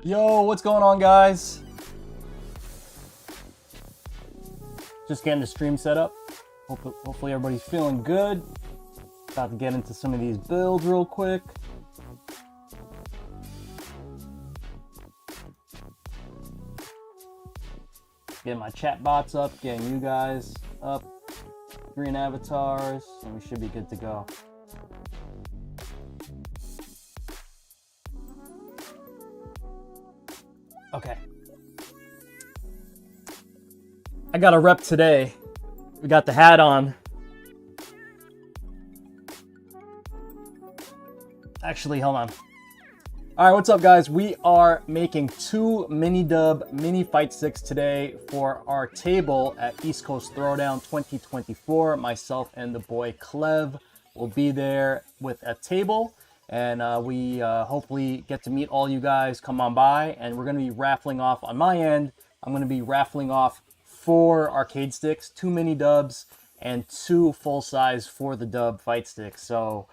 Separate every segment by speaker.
Speaker 1: Yo, what's going on, guys? Just getting the stream set up. Hopefully everybody's feeling good. About to get into some of these builds real quick. Getting my chat bots up, getting you guys up. Green avatars, and we should be good to go. Okay. I got a rep today. We got the hat on. Actually, hold on. All right, what's up, guys? We are making 2 mini fight sticks today for our table at East Coast Throwdown 2024. Myself and the boy Clev will be there with a table. And we hopefully get to meet all you guys. Come on by, and we're going to be raffling off on my end. I'm going to be raffling off 4 arcade sticks, 2 mini dubs, and 2 full-size for the dub fight sticks. So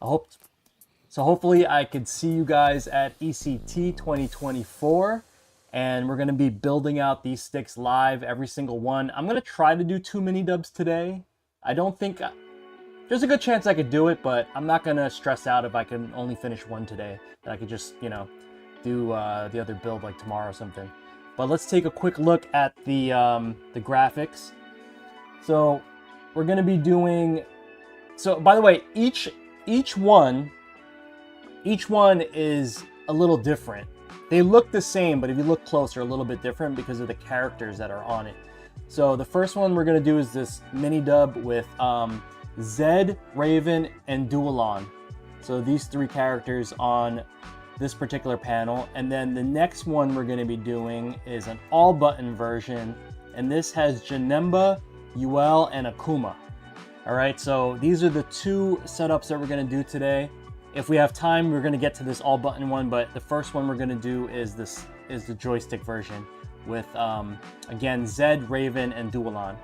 Speaker 1: hopefully I could see you guys at ECT 2024, and we're going to be building out these sticks live, every single one. I'm going to try to do 2 mini dubs today. I don't think... There's a good chance I could do it, but I'm not going to stress out if I can only finish one today. That I could just, you know, do the other build like tomorrow or something. But let's take a quick look at the graphics. So we're going to be doing... So, by the way, each one is a little different. They look the same, but if you look closer, a little bit different because of the characters that are on it. So the first one we're going to do is this mini dub with... Zed, Raven, and Dualon. So these 3 characters on this particular panel. And then the next one we're going to be doing is an all-button version. And this has Janemba, Yuel, and Akuma. Alright, so these are the 2 setups that we're going to do today. If we have time, we're going to get to this all-button one. But the first one we're going to do is the joystick version. With, again, Zed, Raven, and Dualon.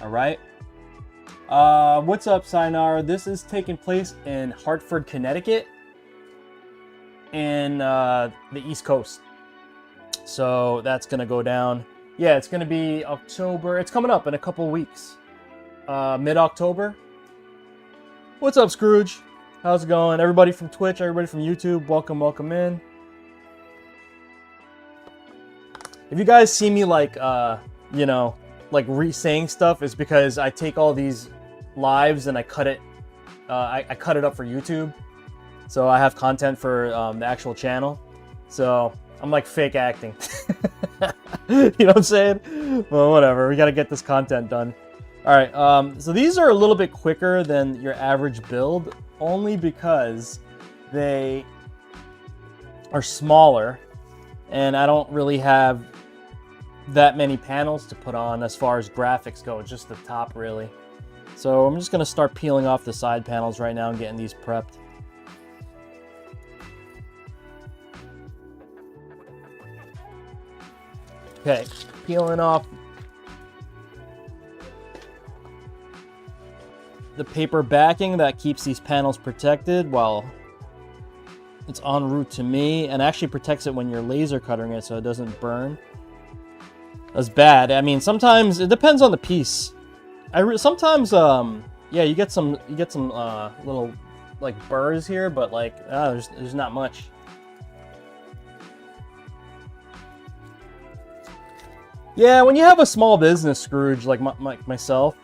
Speaker 1: Alright. What's up, Sayonara? This is taking place in Hartford, Connecticut, in the East Coast. So that's gonna go down. Yeah, it's gonna be October. It's coming up in a couple weeks. Mid-October. What's up, Scrooge? How's it going? Everybody from Twitch, everybody from YouTube, welcome in. If you guys see me like, you know, like re-saying stuff, is because I take all these lives and I cut it I cut it up for YouTube, so I have content for the actual channel, so I'm like fake acting. You know what I'm saying? Well, whatever, we got to get this content done. All right, so these are a little bit quicker than your average build, only because they are smaller and I don't really have that many panels to put on as far as graphics go, just the top really. So I'm just going to start peeling off the side panels right now and getting these prepped. Okay, peeling off the paper backing that keeps these panels protected while it's en route to me, and actually protects it when you're laser cutting it so it doesn't burn. That's bad. I mean, sometimes it depends on the piece. Sometimes yeah, you get some little like burrs here, but like there's not much. Yeah, when you have a small business, Scrooge, like myself,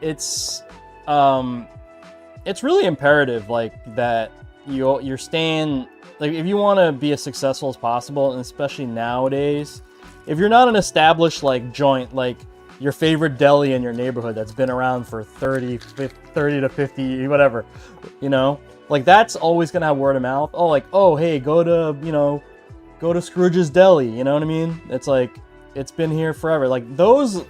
Speaker 1: it's really imperative like that you're staying, like, if you want to be as successful as possible, and especially nowadays, if you're not an established like joint, like your favorite deli in your neighborhood that's been around for 30 to 50, whatever, you know, like that's always gonna have word of mouth. Oh, like, oh, hey, go to Scrooge's Deli, you know what I mean? It's like, it's been here forever. Like those,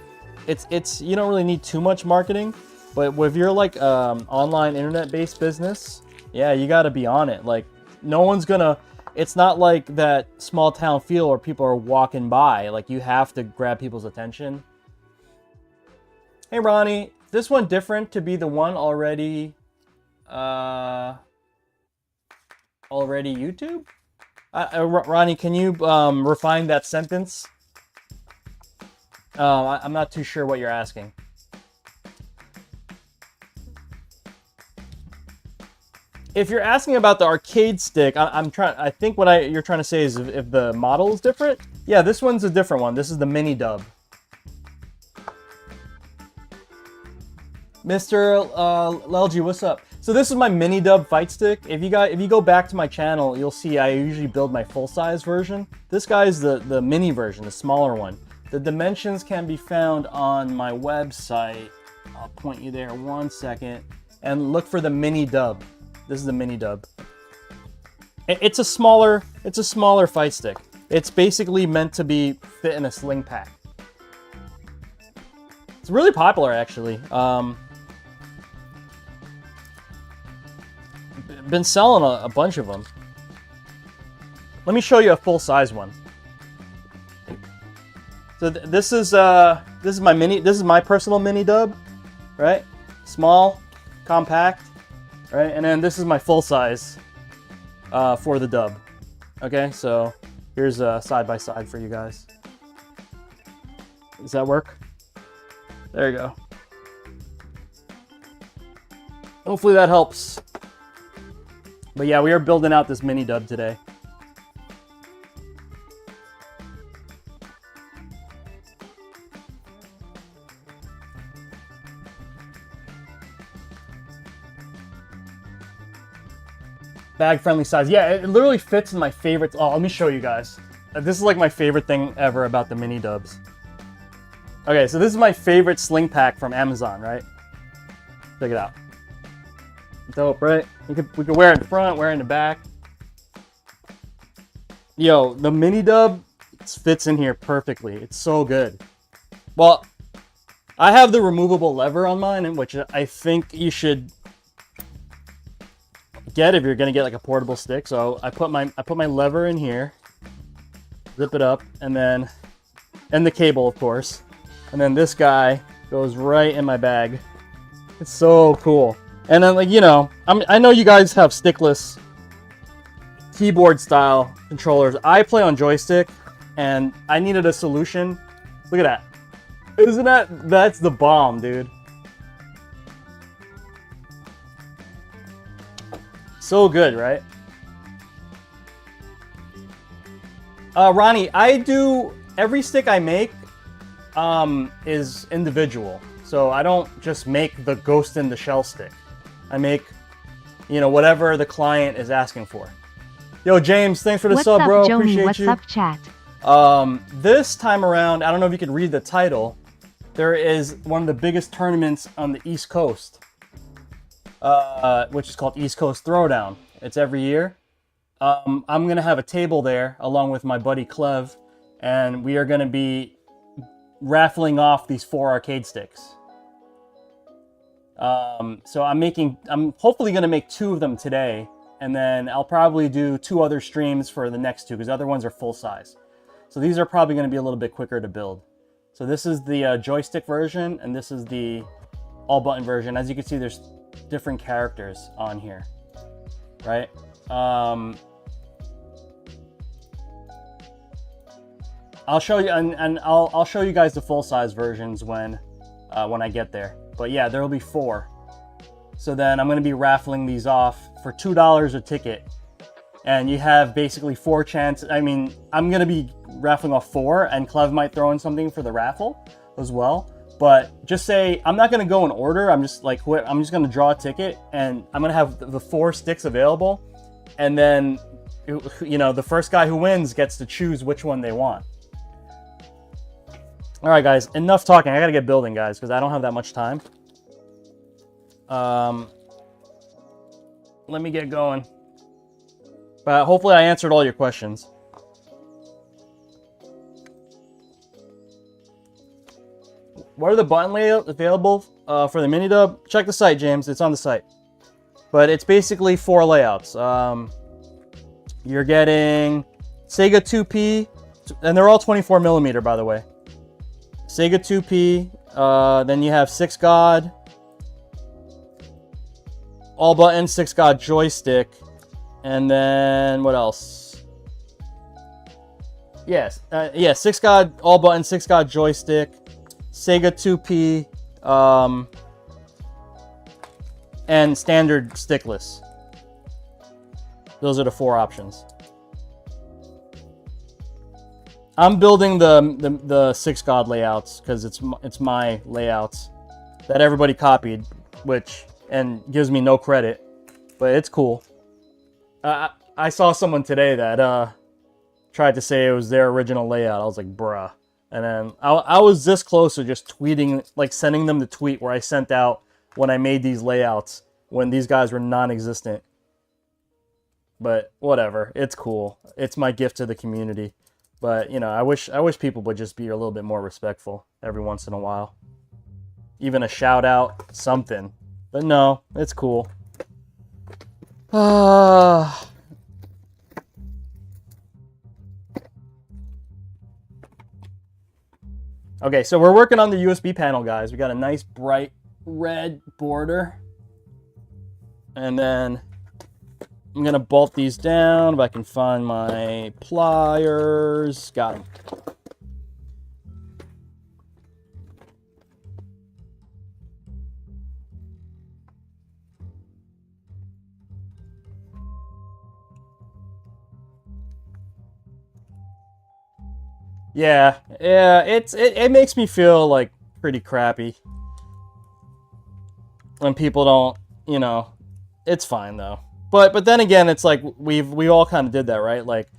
Speaker 1: it's you don't really need too much marketing, but if you're like online internet-based business, yeah, you got to be on it. Like no one's gonna, it's not like that small town feel where people are walking by. Like you have to grab people's attention. Hey Ronnie, this one different to be the one already YouTube? Ronnie, can you refine that sentence? I'm not too sure what you're asking. If you're asking about the arcade stick, I think what you're trying to say is if the model is different. Yeah, this one's a different one. This is the mini dub. Mr. Lelgi, what's up? So this is my mini dub fight stick. If you go back to my channel, you'll see I usually build my full size version. This guy's the mini version, the smaller one. The dimensions can be found on my website. I'll point you there 1 second and look for the mini dub. This is the mini dub. It's a smaller fight stick. It's basically meant to be fit in a sling pack. It's really popular actually. Been selling a bunch of them. Let me show you a full size one. So this is my personal mini dub, right? Small, compact, right? And then this is my full size for the dub. Okay, so here's a side by side for you guys. Does that work? There you go. Hopefully that helps. But yeah, we are building out this mini dub today. Bag friendly size. Yeah, it literally fits in my favorites. Oh, let me show you guys. This is like my favorite thing ever about the mini dubs. Okay, so this is my favorite sling pack from Amazon, right? Check it out. Dope, right? We could wear it in front, wear it in the back. Yo, the mini dub fits in here perfectly. It's so good. Well, I have the removable lever on mine, which I think you should get if you're gonna get like a portable stick. So I put my lever in here, zip it up, and the cable, of course, and then this guy goes right in my bag. It's so cool. And then, like, you know, I know you guys have stickless keyboard style controllers. I play on joystick, and I needed a solution. Look at that. Isn't that's the bomb, dude. So good, right? Ronnie, every stick I make is individual. So I don't just make the Ghost in the Shell stick. I make, you know, whatever the client is asking for. Yo, James, thanks for the sub, bro.
Speaker 2: Joni?
Speaker 1: Appreciate
Speaker 2: What's
Speaker 1: you.
Speaker 2: Up, chat?
Speaker 1: This time around, I don't know if you could read the title. There is one of the biggest tournaments on the East Coast, which is called East Coast Throwdown. It's every year. I'm gonna have a table there along with my buddy Clev, and we are gonna be raffling off these 4 arcade sticks. So I'm hopefully gonna make 2 of them today, and then I'll probably do 2 other streams for the next 2 because the other ones are full size. So these are probably gonna be a little bit quicker to build. So this is the joystick version, and this is the all button version. As you can see, there's different characters on here, right? I'll show you, and I'll show you guys the full size versions when I get there. But yeah, there will be 4. So then I'm going to be raffling these off for $2 a ticket, and you have basically 4 chances. I mean, I'm going to be raffling off 4, and Clev might throw in something for the raffle as well. But just say I'm not going to go in order. I'm just going to draw a ticket, and I'm going to have the 4 sticks available. and then, you know, the first guy who wins gets to choose which one they want. All right, guys, enough talking. I gotta get building, guys, because I don't have that much time. Let me get going. But hopefully I answered all your questions. What are the button layouts available for the mini dub? Check the site, James. It's on the site. But it's basically 4 layouts. You're getting Sega 2P, and they're all 24mm, by the way. Sega 2P, then you have 6 God, all button 6 God joystick, and then what else? Yes, 6 God all button 6 God joystick, Sega 2P, and standard stickless. Those are the 4 options. I'm building the 6 God layouts because it's my layouts that everybody copied, and gives me no credit, but it's cool. I saw someone today that tried to say it was their original layout. I was like, bruh. And then I was this close to just tweeting, like sending them the tweet where I sent out when I made these layouts when these guys were non-existent. But whatever, it's cool. It's my gift to the community. But, you know, I wish people would just be a little bit more respectful every once in a while. Even a shout out, something. But no, it's cool. Okay, so we're working on the USB panel, guys. We got a nice bright red border. And then I'm gonna bolt these down if I can find my pliers. Got them. Yeah, it makes me feel like pretty crappy when people don't, you know. It's fine though. But then again, it's like we all kind of did that, right? Like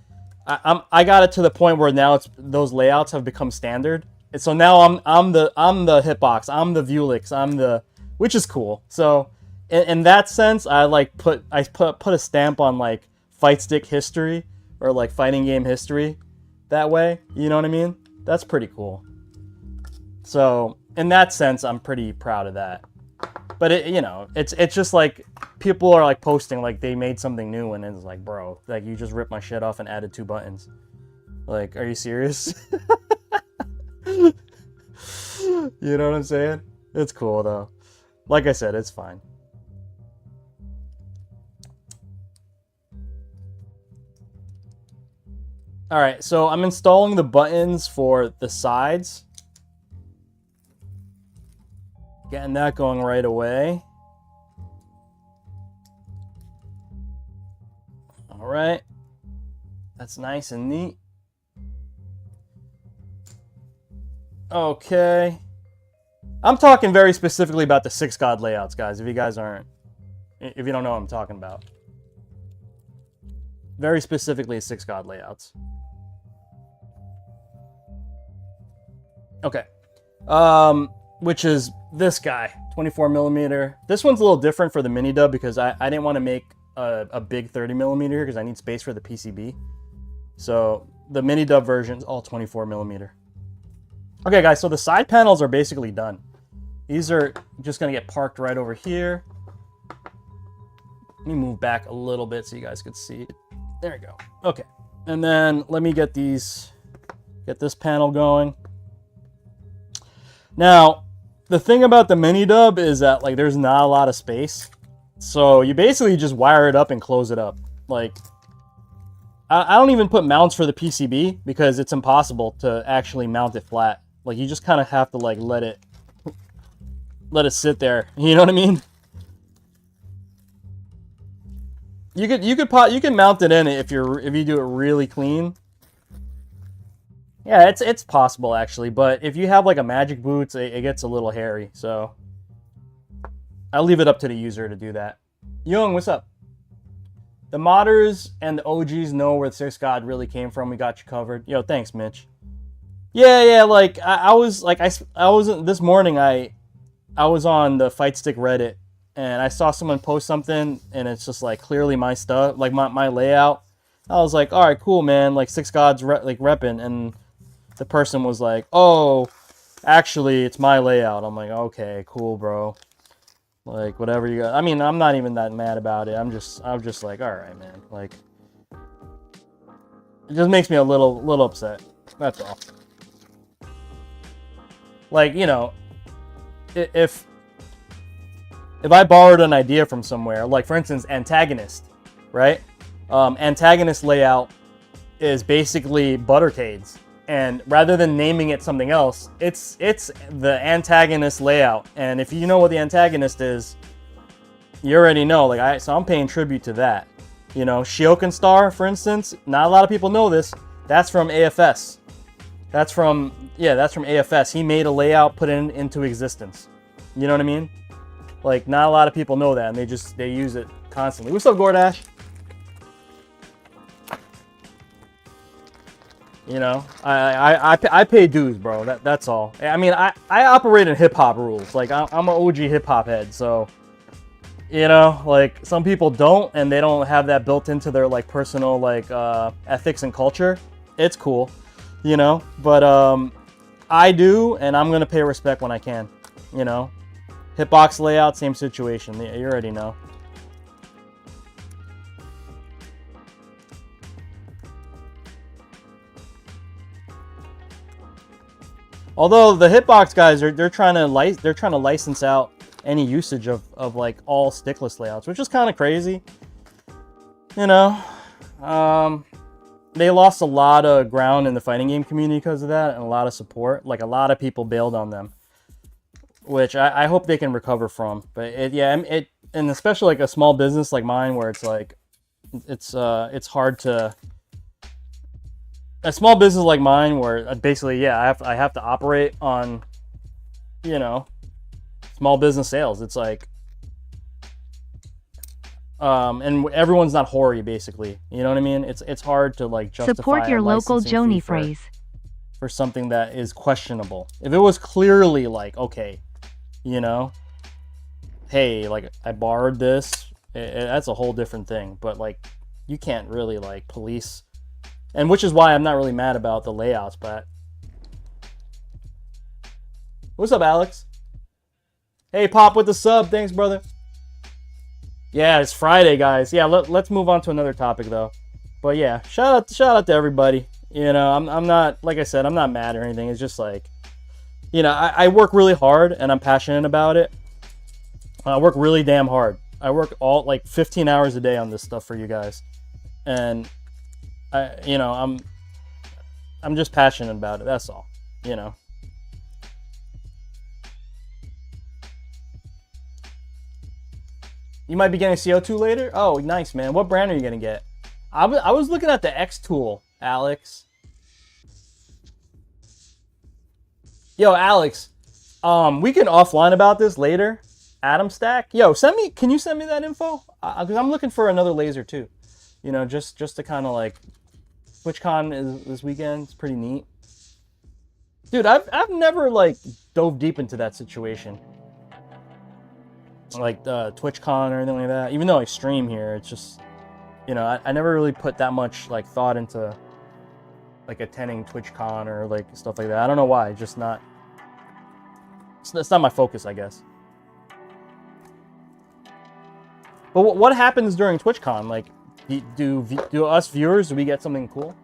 Speaker 1: I got it to the point where now those layouts have become standard. And so now I'm the hitbox, I'm the Vuelix, which is cool. So in that sense, I put a stamp on like Fightstick history or like fighting game history that way. You know what I mean? That's pretty cool. So in that sense, I'm pretty proud of that. But it's just like people are like posting like they made something new and it's like, bro, like you just ripped my shit off and added 2 buttons. Like, are you serious? You know what I'm saying? It's cool though. Like I said, it's fine. All right, so I'm installing the buttons for the sides. Getting that going right away. All right. That's nice and neat. Okay. I'm talking very specifically about the 6 God layouts, guys, if you don't know what I'm talking about. Very specifically 6 God layouts. Okay. Which is this guy, 24mm. This one's a little different for the mini dub because I didn't want to make a big 30mm here because I need space for the PCB. So the mini dub version is all 24mm. Okay, guys, so the side panels are basically done. These are just going to get parked right over here. Let me move back a little bit so you guys could see it. There we go. Okay, and then let me get this panel going. Now, the thing about the mini dub is that like there's not a lot of space. So you basically just wire it up and close it up. Like, I don't even put mounts for the PCB because it's impossible to actually mount it flat. Like, you just kind of have to like let it sit there. You know what I mean? You can mount it in if you do it really clean. Yeah, it's possible actually, but if you have like a magic boots, it gets a little hairy. So I'll leave it up to the user to do that. Young, what's up? The modders and the OGs know where the 6 God really came from. We got you covered. Yo, thanks, Mitch. Yeah, like I was like I wasn't this morning. I was on the Fightstick Reddit and I saw someone post something and it's just like clearly my stuff, like my layout. I was like, all right, cool, man. Like 6 Gods like repping, and the person was like, oh, actually, it's my layout. I'm like, okay, cool, bro. Like whatever you got. I mean, I'm not even that mad about it. I'm just like, all right, man. Like, it just makes me a little upset. That's all. Like, you know, if I borrowed an idea from somewhere, like for instance, Antagonist, right? Antagonist layout is basically Buttercades. And rather than naming it something else, it's the Antagonist layout. And if you know what the Antagonist is, you already know. Like so I'm paying tribute to that. You know, Shiokan Star, for instance, not a lot of people know this. That's from AFS. That's from AFS. He made a layout, put it into existence. You know what I mean? Like not a lot of people know that, and they use it constantly. What's up, Gordash? You know, I pay dues, bro. That's all. I mean, I operate in hip hop rules. Like I'm an OG hip hop head, so you know, like some people don't, and they don't have that built into their like personal like ethics and culture. It's cool, you know. But I do, and I'm gonna pay respect when I can. You know, hitbox layout, same situation. You already know. Although the hitbox guys they're trying to license out any usage of like all stickless layouts, which is kind of crazy. You know, they lost a lot of ground in the fighting game community because of that, and a lot of support. Like a lot of people bailed on them, which I hope they can recover from. But and especially like a small business like mine, where it's like it's hard to. A small business like mine, where basically, I have to operate on, you know, small business sales. It's like, and everyone's not hoary, basically. You know what I mean? It's hard to like justify
Speaker 2: support your local jonyfraze
Speaker 1: for something that is questionable. If it was clearly like, okay, you know, hey, like I borrowed this, that's a whole different thing. But like, you can't really like police. And which is why I'm not really mad about the layouts, but... What's up, Alex? Hey, Pop with the sub. Thanks, brother. Yeah, it's Friday, guys. Yeah, let's move on to another topic, though. But yeah, shout out to everybody. You know, I'm not, like I said, I'm not mad or anything. It's just like, you know, I work really hard, and I'm passionate about it. I work really damn hard. I work all, like, 15 hours a day on this stuff for you guys. And... I'm just passionate about it. That's all, you know. You might be getting CO2 later. Oh, nice, man. What brand are you gonna get? I was looking at the X tool, Alex. Yo, Alex. We can offline about this later. Atom Stack. Yo, can you send me that info? Because I'm looking for another laser too. You know, just to kind of like. TwitchCon is this weekend. It's pretty neat. Dude, I've never like dove deep into that situation. Like TwitchCon or anything like that. Even though I stream here, it's just, you know, I never really put that much like thought into like attending TwitchCon or like stuff like that. I don't know why. It's just not. It's not my focus, I guess. But what happens during TwitchCon? Like. Do us viewers, do we get something cool?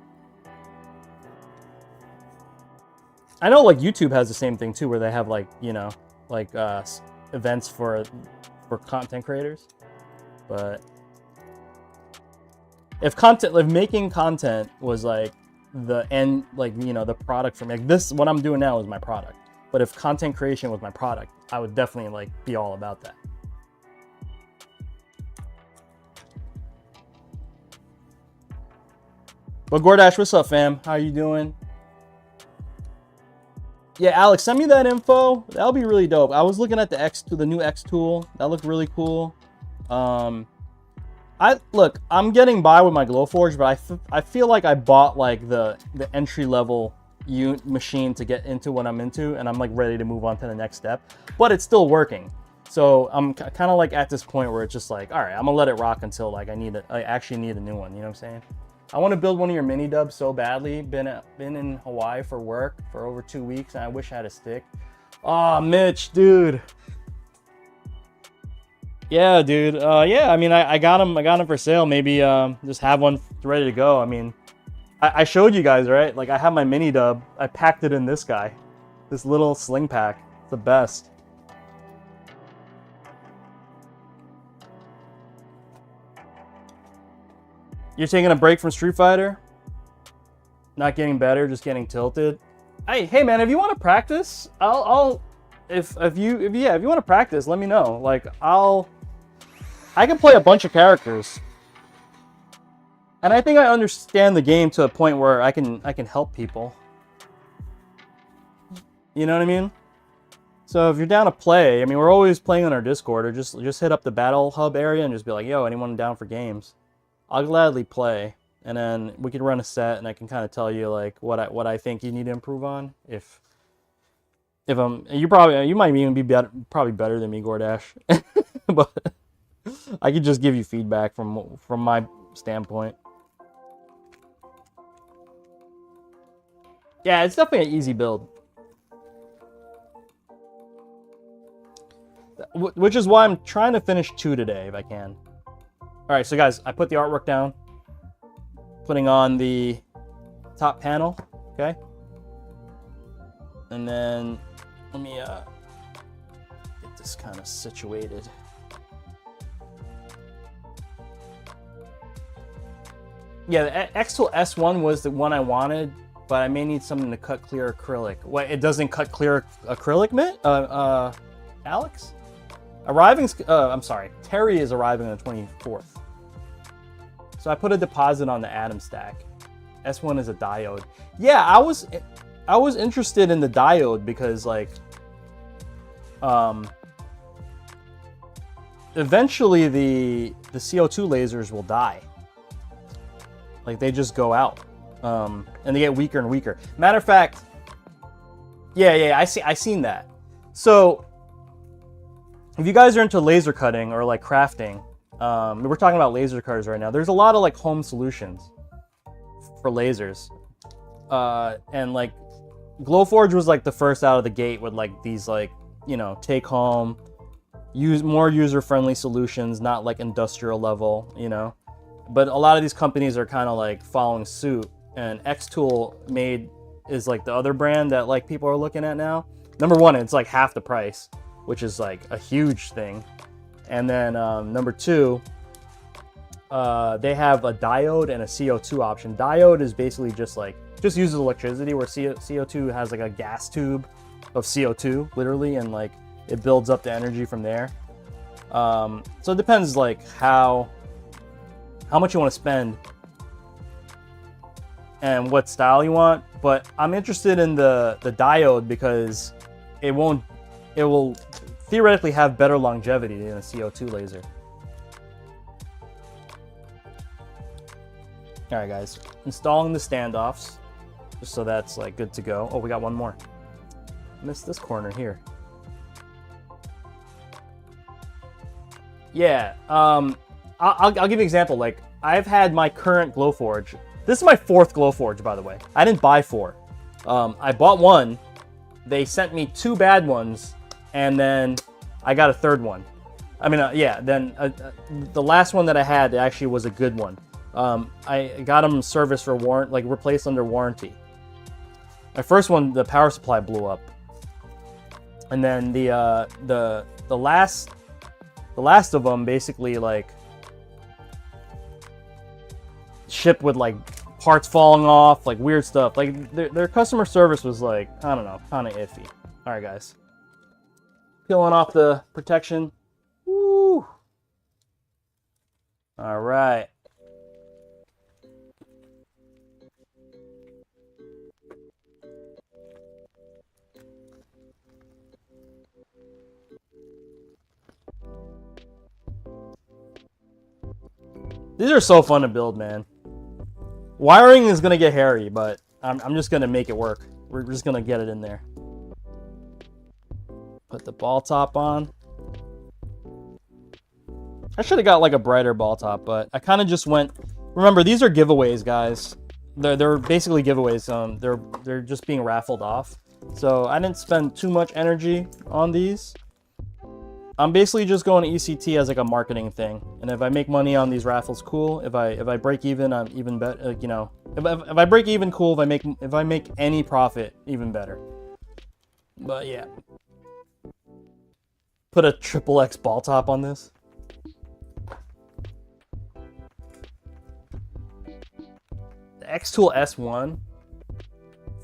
Speaker 1: I know like YouTube has the same thing too, where they have like, you know, like events for content creators. But if making content was like the end, like, you know, the product for me, like this, what I'm doing now is my product. But if content creation was my product, I would definitely like be all about that. But Gordash, what's up, fam? How you doing? Yeah, Alex, send me that info. That'll be really dope. I was looking at the new X tool. That looked really cool. Look, I'm getting by with my Glowforge, but I feel like I bought like the entry level machine to get into what I'm into, and I'm like ready to move on to the next step. But it's still working, so I'm kind of like at this point where it's just like, all right, I'm gonna let it rock until like I actually need a new one. You know what I'm saying? I want to build one of your mini dubs so badly. Been in Hawaii for work for over 2 weeks, and I wish I had a stick. Oh, Mitch, dude. Yeah, dude. Yeah, I mean, I got him for sale. Maybe just have one ready to go. I mean, I showed you guys, right? Like, I have my mini dub. I packed it in this guy, this little sling pack. It's the best. You're taking a break from Street Fighter? Not getting better, just getting tilted. Hey man, if you want to practice, if you want to practice, let me know. Like, I can play a bunch of characters. And I think I understand the game to a point where I can help people. You know what I mean? So if you're down to play, I mean, we're always playing on our Discord, or just hit up the Battle Hub area and just be like, yo, anyone down for games? I'll gladly play, and then we can run a set, and I can kind of tell you like what I think you need to improve on. If you might even be probably better than me, Gordash, but I could just give you feedback from my standpoint. Yeah, it's definitely an easy build. Which is why I'm trying to finish 2 today, if I can. Alright, so guys, I put the artwork down. Putting on the top panel, okay? And then, let me get this kind of situated. Yeah, the X-Tool S1 was the one I wanted, but I may need something to cut clear acrylic. What, it doesn't cut clear acrylic, Alex? I'm sorry, Terry is arriving on the 24th. So I put a deposit on the Atom stack. S1 is a diode. Yeah, I was interested in the diode because like, eventually the CO2 lasers will die. Like, they just go out, and they get weaker and weaker. Matter of fact, yeah, I seen that. So if you guys are into laser cutting or like crafting, we're talking about laser cutters right now. There's a lot of like home solutions for lasers, and like Glowforge was like the first out of the gate with like these like, you know, take home, more user-friendly solutions, not like industrial level, you know. But a lot of these companies are kind of like following suit, and X-Tool is like the other brand that like people are looking at now. Number one, it's like half the price, which is like a huge thing. And then number two, they have a diode and a CO2 option. Diode is basically just uses electricity, where CO2 has like a gas tube of CO2, literally, and like it builds up the energy from there. So it depends like how much you want to spend and what style you want. But I'm interested in the diode because it will theoretically have better longevity than a CO2 laser. All right, guys, installing the standoffs, just so that's like good to go. Oh, we got one more. Missed this corner here. Yeah, I'll give you an example. Like, I've had my current Glowforge. This is my 4th Glowforge, by the way. I didn't buy 4. I bought 1. They sent me 2 bad ones, and then I got a 3rd one. I mean, yeah, then the last one that I had actually was a good one. I got them serviced for replaced under warranty. My first one, the power supply blew up, and then the last of them basically like shipped with like parts falling off, like weird stuff. Like their customer service was like, I don't know, kind of iffy. All right, guys, peeling off the protection. Woo! All right. These are so fun to build, man. Wiring is gonna get hairy, but I'm just gonna make it work. We're just gonna get it in there. Put the ball top on. I should have got like a brighter ball top, but I kind of just went. Remember, these are giveaways, guys. They're basically giveaways. They're just being raffled off. So I didn't spend too much energy on these. I'm basically just going to ECT as like a marketing thing. And if I make money on these raffles, cool. If I break even, I'm even better. You know, if I break even, cool. If I make any profit, even better. But yeah, put a XXX ball top on this. The X-Tool S1,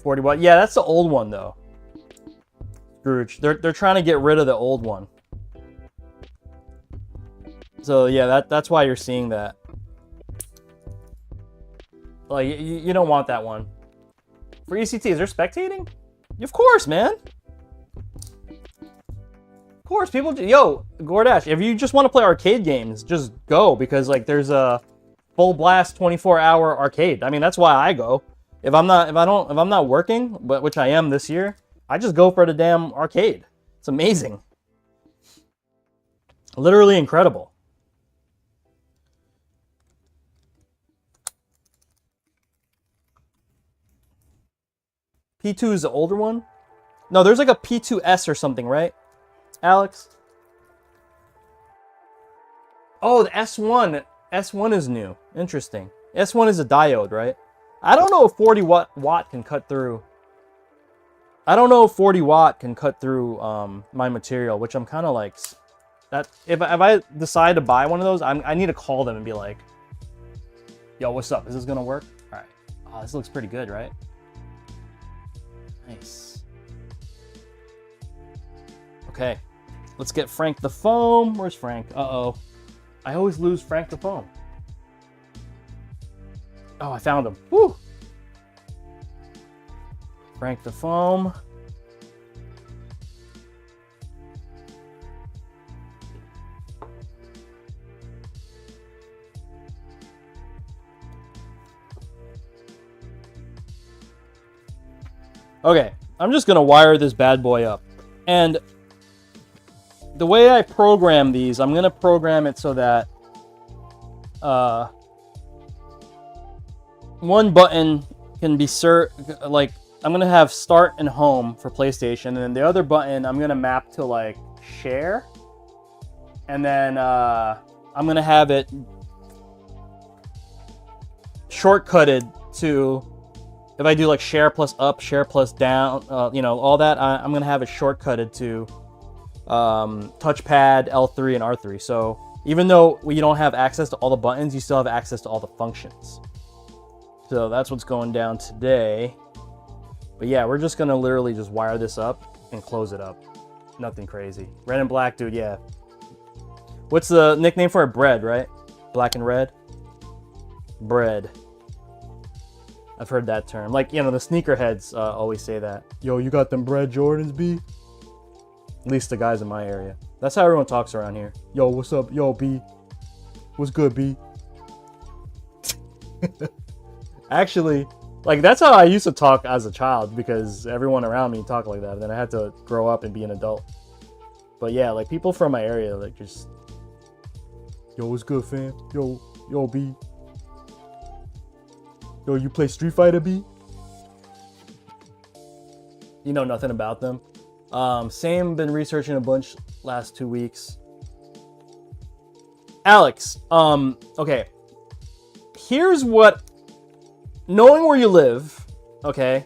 Speaker 1: 40 watt. Yeah, that's the old one though. Scrooge. They're trying to get rid of the old one. So yeah, that's why you're seeing that. Like you don't want that one. For ECT, is there spectating? Of course, man. Of course, people. Yo, Gordash, if you just want to play arcade games, just go, because like there's a full blast 24-hour arcade. I mean, that's why I go. If I'm not working, but which I am this year, I just go for the damn arcade. It's amazing. Literally incredible. P2 is the older one? No, there's like a P2S or something, right, Alex? Oh, the S1. S1 is new. Interesting. S1 is a diode, right? I don't know if 40 watt can cut through. I don't know if 40 watt can cut through my material, which I'm kind of like that. If I decide to buy one of those, I need to call them and be like, "Yo, what's up? Is this gonna work?" All right. Oh, this looks pretty good, right? Nice. Okay, let's get Frank the foam. Where's Frank? Uh-oh. I always lose Frank the foam. Oh, I found him. Woo! Frank the foam. Okay, I'm just gonna wire this bad boy up. And the way I program these, I'm gonna program it so that one button can be like I'm gonna have start and home for PlayStation, and then the other button I'm gonna map to like share, and then I'm gonna have it shortcutted to, if I do like share plus up, share plus down, you know, all that, I'm gonna have it shortcutted to touchpad L3 and R3. So even though you don't have access to all the buttons, you still have access to all the functions. So that's what's going down today. But yeah, we're just gonna literally just wire this up and close it up. Nothing crazy. Red and black, dude, yeah. What's the nickname for it? Bread, right? Black and red? Bread. I've heard that term. Like, you know, the sneakerheads always say that. Yo, you got them bread Jordans, B? At least the guys in my area. That's how everyone talks around here. Yo, what's up? Yo, B. What's good, B? Actually, like, that's how I used to talk as a child, because everyone around me talked like that. And then I had to grow up and be an adult. But yeah, like, people from my area, like, just... Yo, what's good, fam? Yo, B. Yo, you play Street Fighter, B? You know nothing about them. Same, been researching a bunch last 2 weeks. Alex, okay. Here's what... Knowing where you live, okay,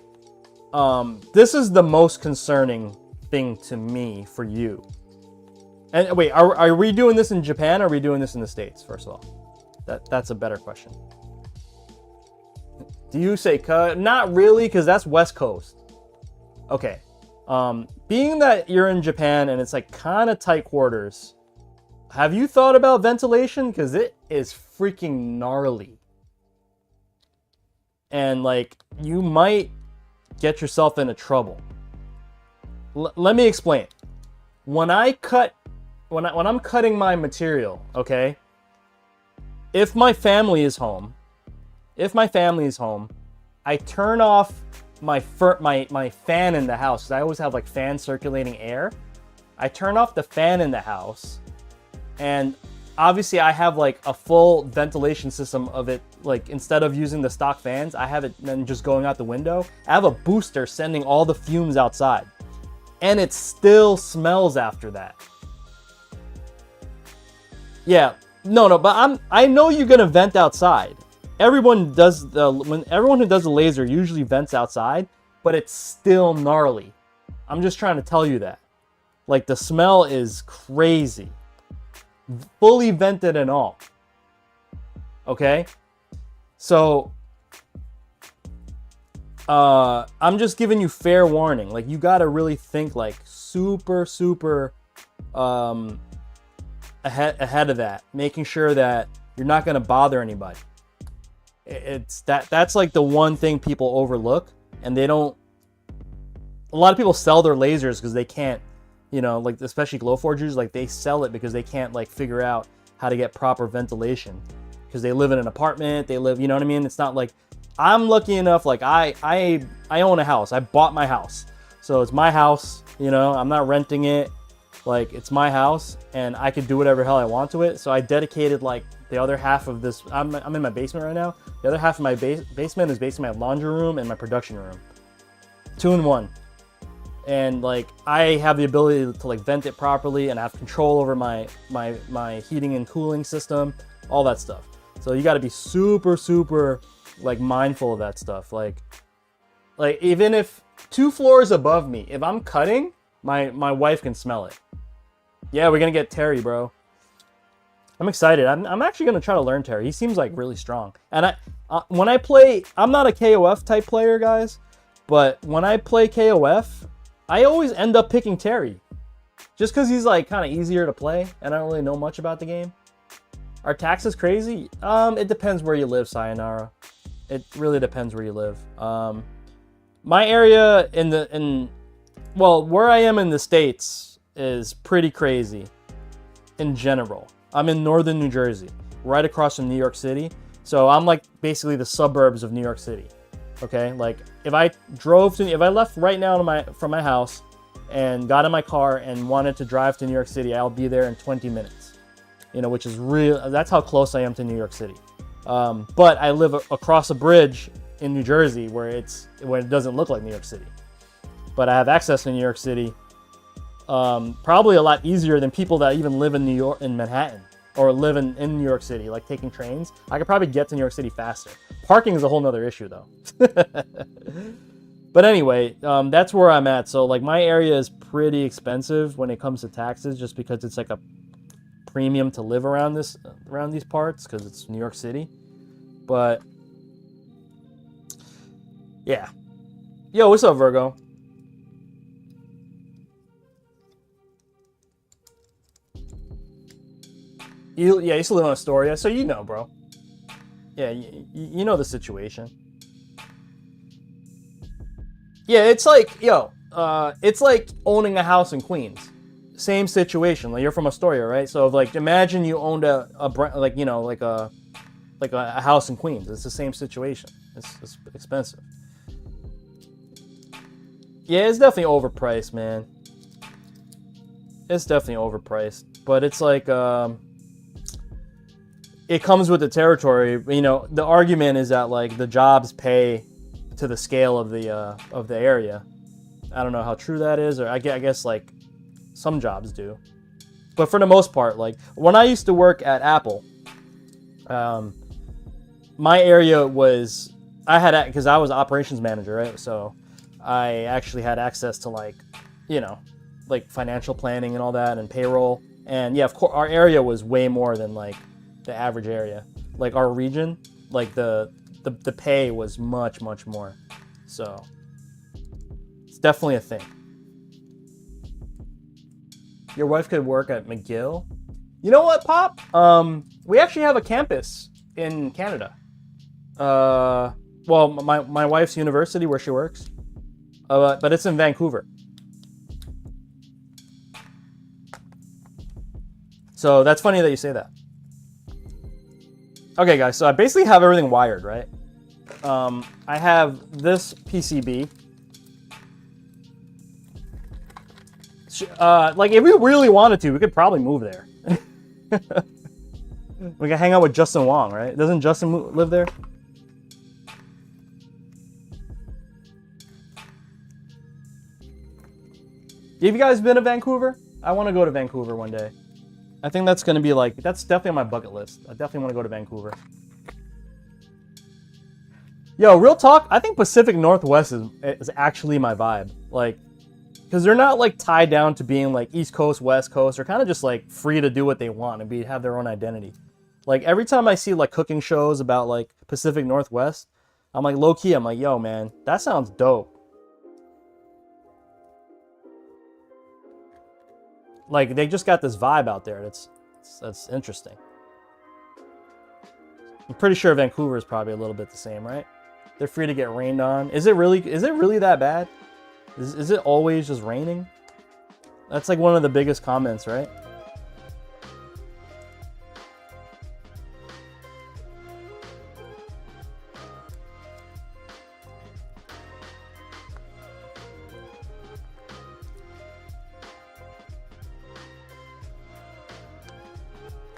Speaker 1: this is the most concerning thing to me for you. And wait, are we doing this in Japan, or are we doing this in the States, first of all? That's a better question. Do you say not really, because that's West Coast. Okay. Being that you're in Japan and it's like kind of tight quarters, have you thought about ventilation? Because it is freaking gnarly. And like, you might get yourself into trouble. Let me explain. When I'm cutting my material, okay, if my family is home, I turn off my fan in the house, 'cause I always have like fan circulating air. I turn off the fan in the house, and obviously I have like a full ventilation system of it. Like instead of using the stock fans, I have it then just going out the window. I have a booster sending all the fumes outside, and it still smells after that. Yeah, no, but I know you're gonna vent outside. Everyone who does the laser usually vents outside, but it's still gnarly. I'm just trying to tell you that. Like the smell is crazy. Fully vented and all. Okay? So I'm just giving you fair warning. Like you gotta really think like super ahead of that, making sure that you're not gonna bother anybody. That's like the one thing people overlook, and they don't. A lot of people sell their lasers because they can't, you know, like especially Glowforgers, like they sell it because they can't like figure out how to get proper ventilation because they live in an apartment, they live, you know what I mean? It's not like I'm lucky enough, like I own a house. I bought my house. So it's my house, you know, I'm not renting it. Like it's my house and I could do whatever hell I want to it. So I dedicated like the other half of this, I'm in my basement right now. The other half of my basement is basically my laundry room and my production room. 2 in 1. And like I have the ability to like vent it properly and have control over my heating and cooling system, all that stuff. So you got to be super like mindful of that stuff. Like even if 2 floors above me, if I'm cutting, my wife can smell it. Yeah, we're gonna get Terry, bro. I'm excited. I'm actually gonna try to learn Terry. He seems like really strong. And when I play, I'm not a KOF type player, guys. But when I play KOF, I always end up picking Terry, just because he's like kind of easier to play, and I don't really know much about the game. Are taxes crazy? It depends where you live, Sayonara. It really depends where you live. My area where I am in the States is pretty crazy in general. I'm in northern New Jersey, right across from New York City. So I'm like basically the suburbs of New York City. Okay, like if I left right now from my house and got in my car and wanted to drive to New York City, I'll be there in 20 minutes. You know, which is real. That's how close I am to New York City. But I live across a bridge in New Jersey where it doesn't look like New York City. But I have access to New York City, probably a lot easier than people that even live in Manhattan or live in New York City, like taking trains. I could probably get to New York City faster. Parking is a whole nother issue though. But anyway, that's where I'm at. So like my area is pretty expensive when it comes to taxes, just because it's like a premium to live around these parts because it's New York City. But yeah. Yo, what's up, Virgo? You used to live on Astoria, so you know, bro. Yeah, you know the situation. Yeah, it's like, it's like owning a house in Queens. Same situation. Like you're from Astoria, right? So like imagine you owned a house in Queens. It's the same situation. It's expensive. Yeah, it's definitely overpriced, man. It's definitely overpriced, but it's like it comes with the territory. You know, the argument is that like the jobs pay to the scale of the area. I don't know how true that is, or I guess like some jobs do, but for the most part, like when I used to work at Apple, my area was because I was operations manager, right? So I actually had access to like financial planning and all that and payroll, and yeah, of course our area was way more than like the average area. Like our region, like the pay was much more. So it's definitely a thing. Your wife could work at McGill. You know what, Pop? We actually have a campus in Canada. Well, my wife's university where she works, but it's in Vancouver. So that's funny that you say that. Okay, guys, so I basically have everything wired, right? I have this PCB. Like, if we really wanted to, we could probably move there. We can hang out with Justin Wong, right? Doesn't Justin live there? Have you guys been to Vancouver? I want to go to Vancouver one day. I think that's going to be like, that's definitely on my bucket list. I definitely want to go to Vancouver. Yo, real talk, I think Pacific Northwest is actually my vibe. Like, because they're not like tied down to being like East Coast, West Coast. They're kind of just like free to do what they want and have their own identity. Like every time I see like cooking shows about like Pacific Northwest, I'm like low key, I'm like, yo man, that sounds dope. Like they just got this vibe out there. That's interesting. I'm pretty sure Vancouver is probably a little bit the same, right? They're free to get rained on. Is it really that bad? Is it always just raining? That's like one of the biggest comments, right?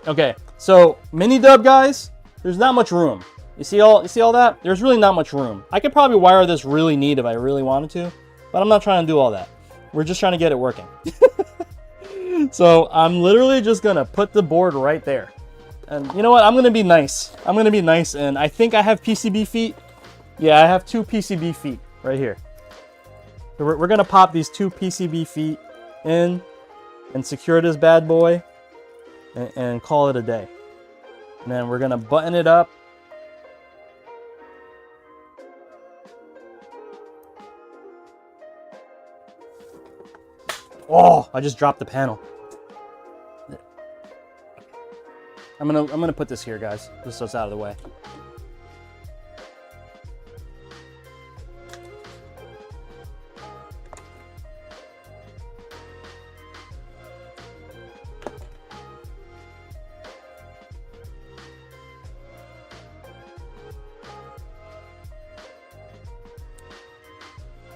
Speaker 1: Okay, so mini dub guys, there's not much room. You see all that? There's really not much room. I could probably wire this really neat if I really wanted to, but I'm not trying to do all that. We're just trying to get it working. So I'm literally just gonna put the board right there. And you know what? I'm gonna be nice. I'm gonna be nice, and I think I have PCB feet. Yeah, I have 2 PCB feet right here. So we're gonna pop these 2 PCB feet in and secure this bad boy and call it a day. And then we're gonna button it up. Oh, I just dropped the panel. I'm gonna put this here, guys, just so it's out of the way.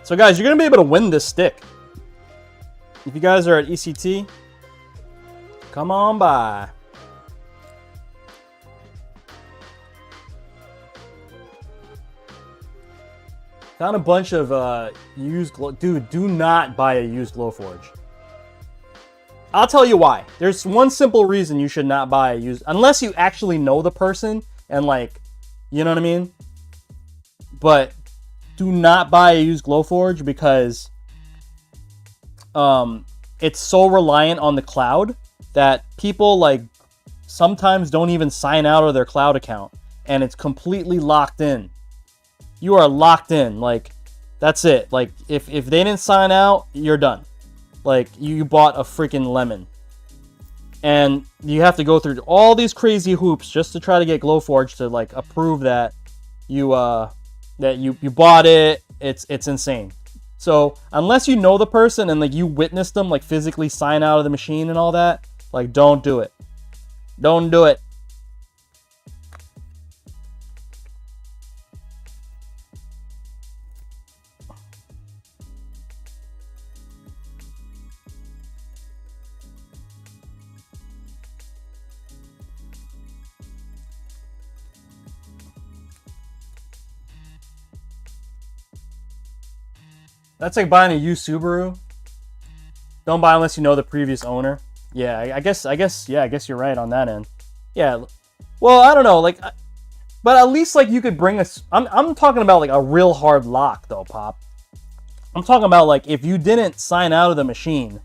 Speaker 1: So guys, you're gonna be able to win this stick. If you guys are at ECT, come on by. Found a bunch of used glow. Dude, do not buy a used Glowforge. I'll tell you why. There's one simple reason you should not buy a used, unless you actually know the person and like, you know what I mean? But do not buy a used Glowforge because it's so reliant on the cloud that people like sometimes don't even sign out of their cloud account, and it's completely locked in. You are locked in. Like, that's it. Like, if they didn't sign out, you're done. Like, you bought a freaking lemon. And you have to go through all these crazy hoops just to try to get Glowforge to, like, approve that you bought it. It's insane. So, unless you know the person and, like, you witnessed them, like, physically sign out of the machine and all that, like, don't do it. Don't do it. That's like buying a used Subaru. Don't buy unless you know the previous owner. Yeah, I guess you're right on that end. Yeah, well, I don't know, like, but at least like you could bring us. I'm talking about like a real hard lock though, Pop. I'm talking about like if you didn't sign out of the machine,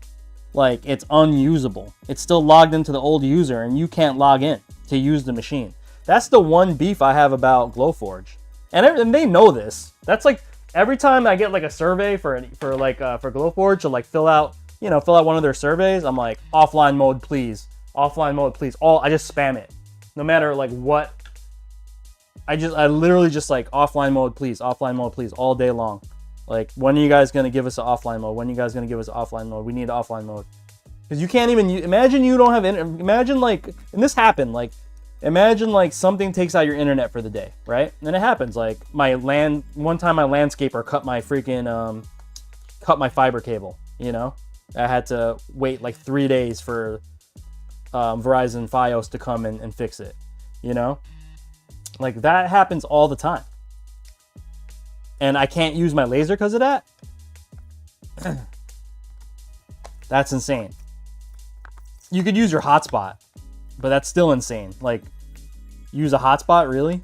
Speaker 1: like it's unusable. It's still logged into the old user, and you can't log in to use the machine. That's the one beef I have about Glowforge, and they know this. That's like. Every time I get like a survey for Glowforge to like fill out one of their surveys, I'm like, offline mode please, offline mode please. I just spam it, no matter like what. I literally just like offline mode please all day long. Like, when are you guys gonna give us an offline mode? When are you guys gonna give us an offline mode? We need an offline mode because you can't even imagine you don't have imagine like, and this happened like Imagine like something takes out your internet for the day, right? And it happens. Like one time my landscaper cut my freaking cut my fiber cable. You know, I had to wait like 3 days for Verizon Fios to come and fix it. You know, like that happens all the time, and I can't use my laser because of that. That's insane. You could use your hotspot, but that's still insane. Like, use a hotspot, really?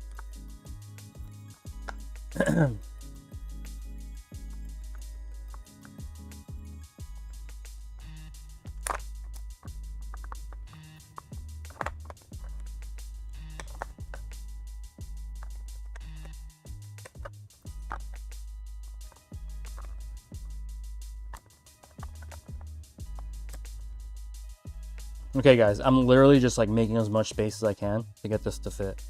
Speaker 1: Okay, guys, I'm literally just like making as much space as I can to get this to fit.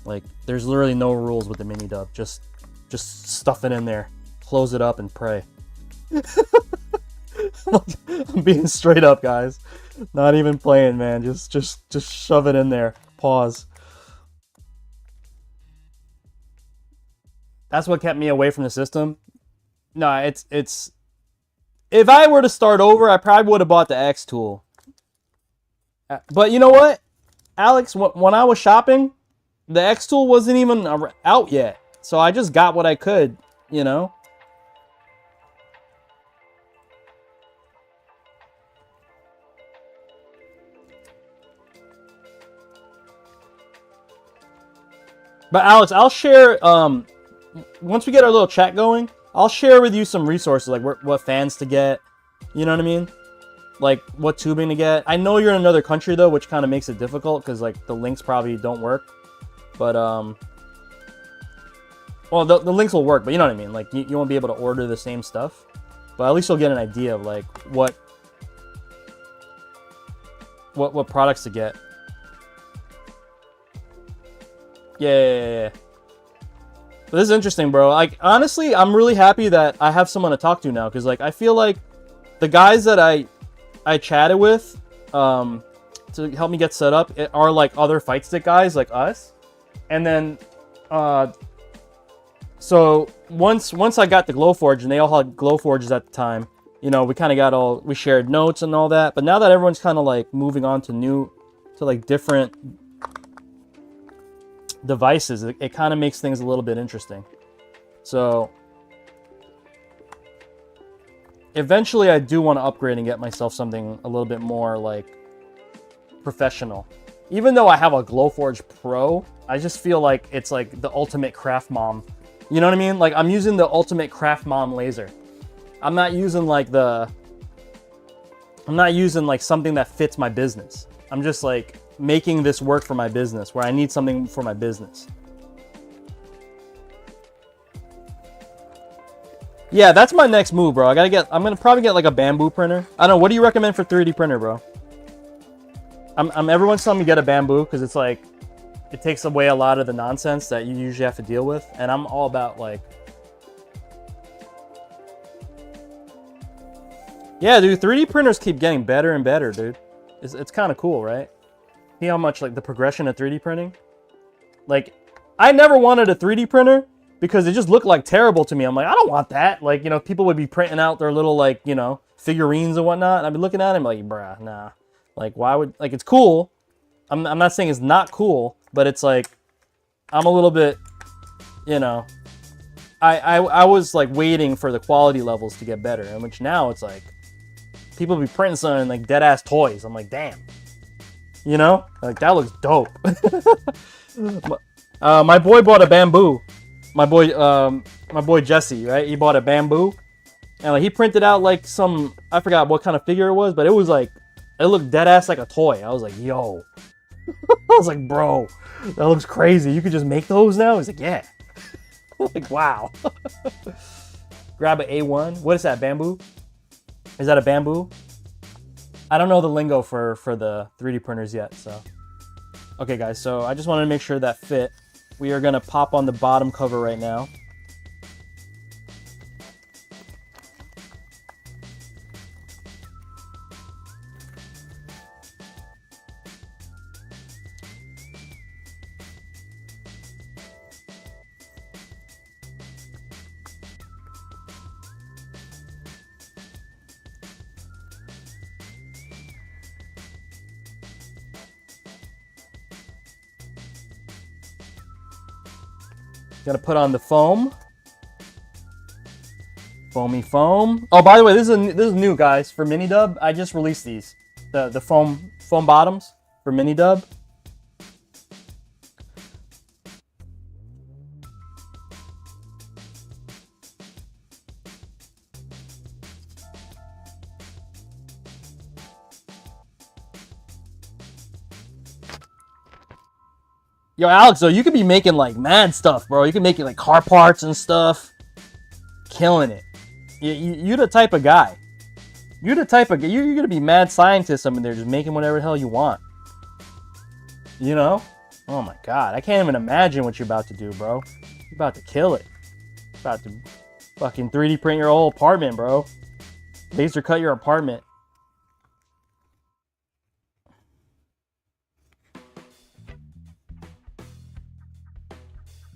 Speaker 1: Like, there's literally no rules with the mini dub. Just stuff it in there, close it up, and pray. I'm being straight up, guys. Not even playing, man. Just shove it in there. Pause. That's what kept me away from the system. No, it's. If I were to start over, I probably would have bought the X tool. But you know what, Alex? When I was shopping, the X tool wasn't even out yet, so I just got what I could. You know. But Alex, I'll share, once we get our little chat going, I'll share with you some resources, like what fans to get, you know what I mean? Like, what tubing to get. I know you're in another country, though, which kind of makes it difficult, because, like, the links probably don't work. But, well, the links will work, but you know what I mean? Like, you won't be able to order the same stuff. But at least you'll get an idea of, like, what products to get. Yeah. But this is interesting, bro. Like, honestly, I'm really happy that I have someone to talk to now, because, like, I feel like the guys that I chatted with to help me get set up are, like, other Fightstick guys like us. And then, so once I got the Glowforge, and they all had Glowforges at the time, you know, we kind of we shared notes and all that. But now that everyone's kind of, like, moving on to like, different devices, it kind of makes things a little bit interesting. So eventually I do want to upgrade and get myself something a little bit more, like, professional. Even though I have a Glowforge Pro, I just feel like it's like the ultimate craft mom. You know what I mean? Like, I'm using the ultimate craft mom laser. I'm not using like something that fits my business. I'm just like making this work for my business, where I need something for my business. Yeah, that's my next move, bro. I'm gonna probably get like a bamboo printer. I don't know, what do you recommend for 3D printer, bro? Everyone's telling me get a bamboo, because it's like, it takes away a lot of the nonsense that you usually have to deal with. And I'm all about, like, yeah, dude, 3D printers keep getting better and better, dude. It's kind of cool, right? See how much, like, the progression of 3D printing? Like, I never wanted a 3D printer because it just looked like terrible to me. I'm like, I don't want that. Like, you know, people would be printing out their little, like, you know, figurines and whatnot. And I'd be looking at them like, bruh, nah. Like, why would, like, it's cool. I'm not saying it's not cool, but it's like, I'm a little bit, you know, I was like waiting for the quality levels to get better, and which now it's like, people be printing something like dead ass toys. I'm like, damn, you know, like, that looks dope. My boy bought a bamboo. My boy Jesse, right? He bought a bamboo, and like, he printed out like some, I forgot what kind of figure it was, but it was like, it looked dead ass like a toy. I was like, yo. I was like, bro, that looks crazy. You could just make those now? He's like, yeah. Like, wow. Grab an A1. What is that, bamboo? Is that a bamboo? I don't know the lingo for the 3D printers yet, so. Okay, guys, so I just wanted to make sure that fit. We are going to pop on the bottom cover right now. Gotta put on the foam. Foamy foam. Oh, by the way, this is new, guys. For mini dub, I just released these. The foam bottoms for mini dub. Yo, Alex, though, you could be making like mad stuff, bro. You could make like car parts and stuff. Killing it. You're the type of guy. You're the type of guy. You're gonna be mad scientist up in there, just making whatever the hell you want. You know? Oh my god, I can't even imagine what you're about to do, bro. You're about to kill it. You're about to fucking 3D print your whole apartment, bro. Laser cut your apartment.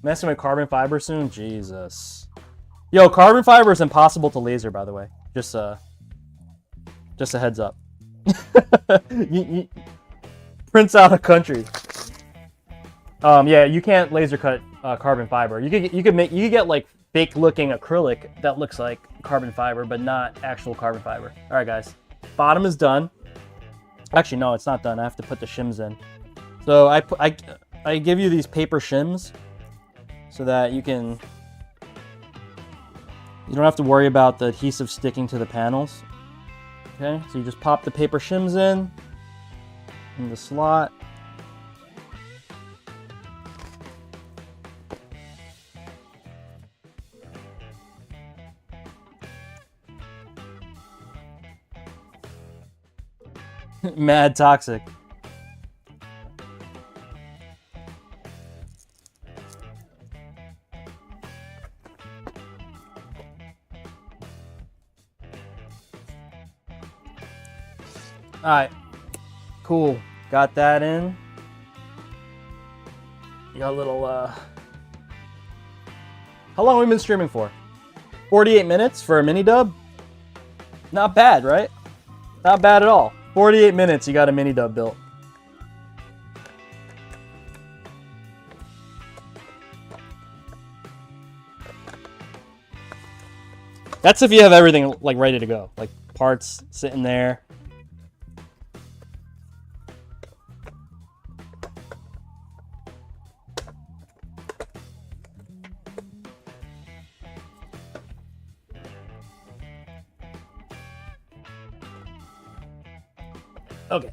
Speaker 1: Messing with carbon fiber soon? Jesus. Yo, carbon fiber is impossible to laser, by the way. Just a heads up. Prints out a country. Yeah, you can't laser cut carbon fiber. You could get like fake looking acrylic that looks like carbon fiber, but not actual carbon fiber. All right, guys. Bottom is done. Actually, no, it's not done. I have to put the shims in. So I give you these paper shims so that you don't have to worry about the adhesive sticking to the panels. Okay, so you just pop the paper shims in the slot. Mad toxic. Alright, cool. Got that in. You got a little, How long have we been streaming for? 48 minutes for a mini dub? Not bad, right? Not bad at all. 48 minutes, you got a mini dub built. That's if you have everything, like, ready to go. Like, parts sitting there. Okay.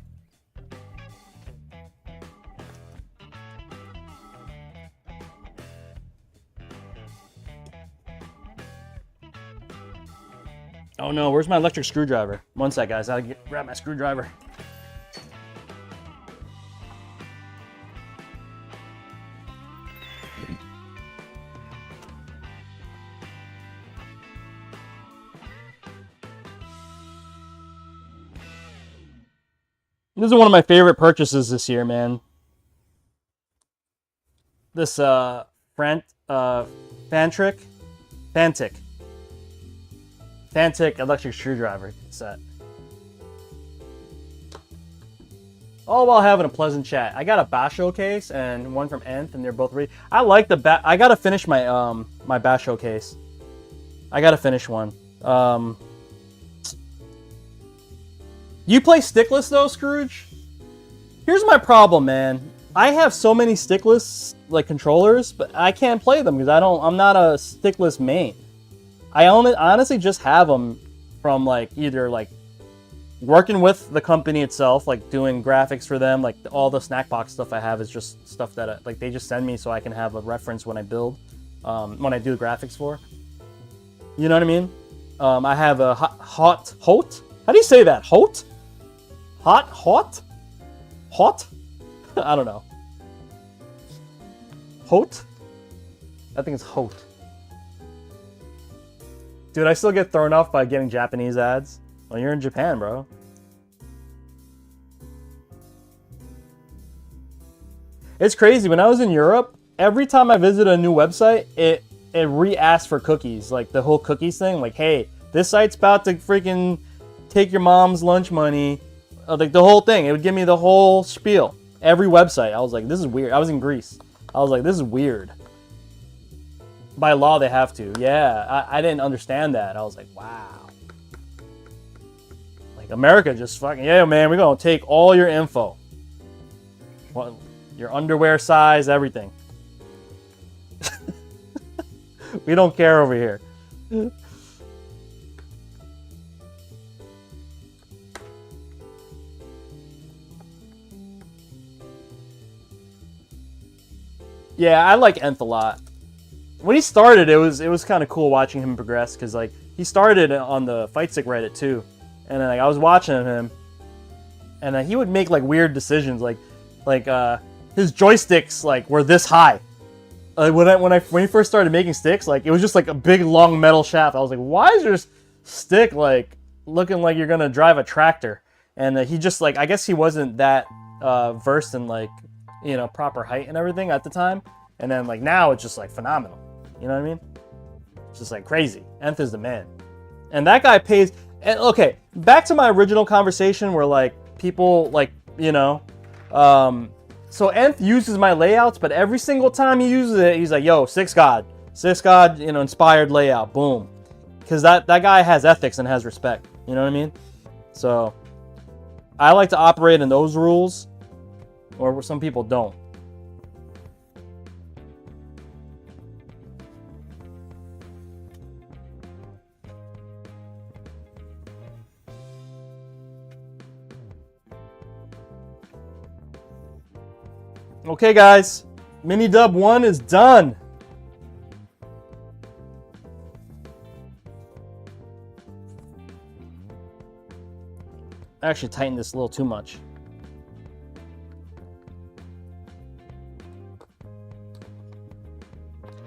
Speaker 1: Oh no, where's my electric screwdriver? One sec, guys. I'll grab my screwdriver. This is one of my favorite purchases this year, man. This Fantic electric screwdriver set. All while having a pleasant chat. I got a Basho case and one from Nth, and they're both ready. I like the I gotta finish my my Basho case. I gotta finish one. You play stickless though, Scrooge? Here's my problem, man. I have so many stickless like controllers, but I can't play them because I'm not a stickless main. I honestly just have them from like either like working with the company itself, like doing graphics for them. Like all the Snackbox stuff I have is just stuff that like they just send me so I can have a reference when I build, when I do the graphics for. You know what I mean? I have a hot. How do you say that? Hot? Hot? I don't know. Hot? I think it's hot. Dude, I still get thrown off by getting Japanese ads. Well, you're in Japan, bro. It's crazy. When I was in Europe, every time I visit a new website, it re-asks for cookies. Like the whole cookies thing. Like, hey, this site's about to freaking take your mom's lunch money. Like the whole thing. It would give me the whole spiel. Every website. I was like, this is weird. I was in Greece. I was like, this is weird. By law, they have to. Yeah, I didn't understand that. I was like, wow. Like, America just fucking, yeah, man, we're going to take all your info. Your underwear size, everything. We don't care over here. Yeah, I like Nth a lot. When he started, it was kind of cool watching him progress, because like he started on the Fightstick Reddit too, and then like I was watching him, and he would make like weird decisions, like his joysticks like were this high. When he first started making sticks, like it was just like a big long metal shaft. I was like, why is your stick like looking like you're gonna drive a tractor? And he just like, I guess he wasn't that versed in like, you know, proper height and everything at the time. And then like now it's just like phenomenal. You know what I mean? It's just like crazy. Nth is the man. And that guy pays. And okay, back to my original conversation where like people like, you know, so Nth uses my layouts, but every single time he uses it, he's like, yo, Six God, you know, inspired layout, boom. Because that guy has ethics and has respect. You know what I mean? So I like to operate in those rules, or some people don't. Okay, guys, mini dub 1 is done. I actually tightened this a little too much.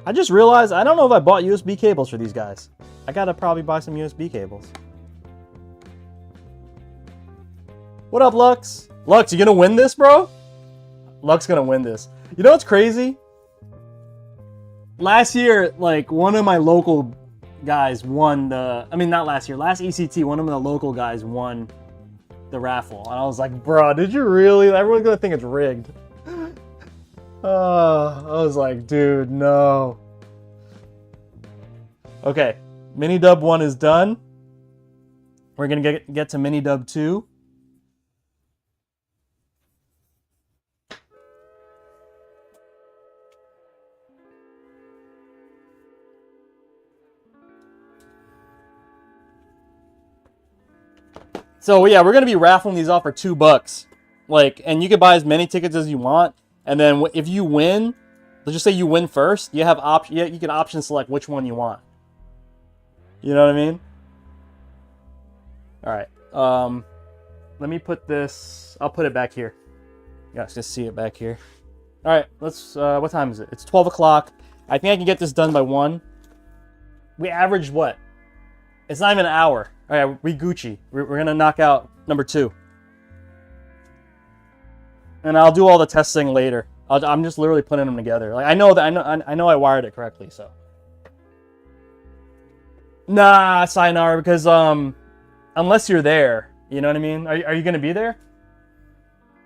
Speaker 1: I just realized I don't know if I bought USB cables for these guys. I gotta probably buy some USB cables. What up, Lux? Lux, you gonna win this, bro? Lux gonna win this. You know what's crazy? Last year, like, one of my local guys won the... I mean, not last year. Last ECT, one of the local guys won the raffle. And I was like, bro, did you really? Everyone's gonna think it's rigged. I was like, dude, no. Okay, mini dub 1 is done. We're gonna get to mini dub 2. So yeah, we're gonna be raffling these off for $2. Like, and you can buy as many tickets as you want. And then if you win, let's just say you win first, you have you can option select which one you want. You know what I mean? All right. Let me put this. I'll put it back here. You guys can see it back here. All right. Let's. What time is it? It's 12 o'clock. I think I can get this done by 1. We averaged what? It's not even an hour. All right. We Gucci. We're gonna knock out number 2. And I'll do all the testing later. I'm just literally putting them together. Like I know I wired it correctly. So. Nah, sayonara, because unless you're there, you know what I mean. Are you gonna be there?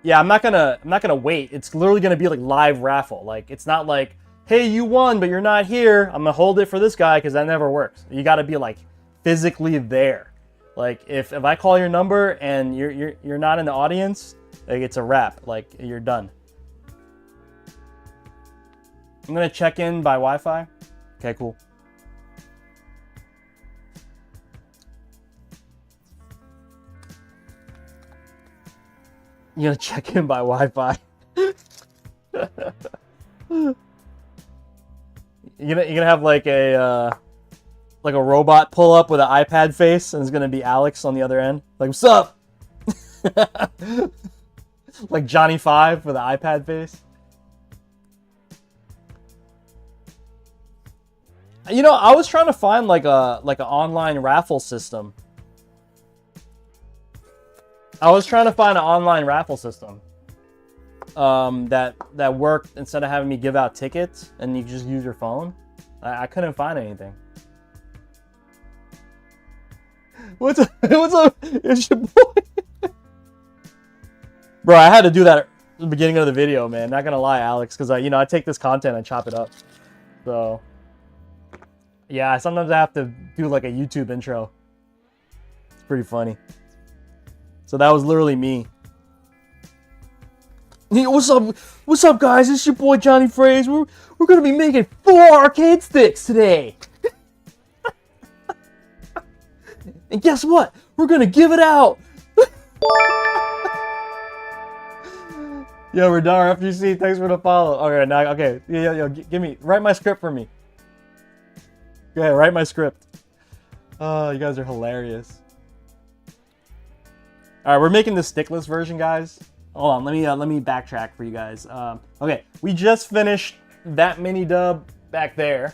Speaker 1: Yeah, I'm not gonna wait. It's literally gonna be like live raffle. Like it's not like, hey, you won, but you're not here. I'm gonna hold it for this guy, because that never works. You got to be like physically there. Like if I call your number and you're not in the audience, like it's a wrap. Like you're done. I'm gonna check in by Wi-Fi. Okay, cool. You're gonna check in by Wi-Fi. You're gonna have like a robot pull up with an iPad face, and it's gonna be Alex on the other end. Like, what's up? Like Johnny 5 with an iPad face. You know, I was trying to find like an online raffle system. That worked instead of having me give out tickets and you just use your phone. I couldn't find anything. What's up? What's up? It's your boy. Bro, I had to do that at the beginning of the video, man. Not gonna lie, Alex, because I take this content and chop it up. So Yeah, sometimes I have to do like a YouTube intro. It's pretty funny. So that was literally me. Hey, what's up? What's up, guys? It's your boy jonyfraze. We're gonna be making 4 arcade sticks today. And guess what? We're gonna give it out. Yo, Radar, FGC, thanks for the follow. Okay, now, okay, yo, write my script for me. Go ahead, write my script. Oh, you guys are hilarious. All right, we're making the stickless version, guys. Hold on, let me backtrack for you guys. Okay, we just finished that mini dub back there.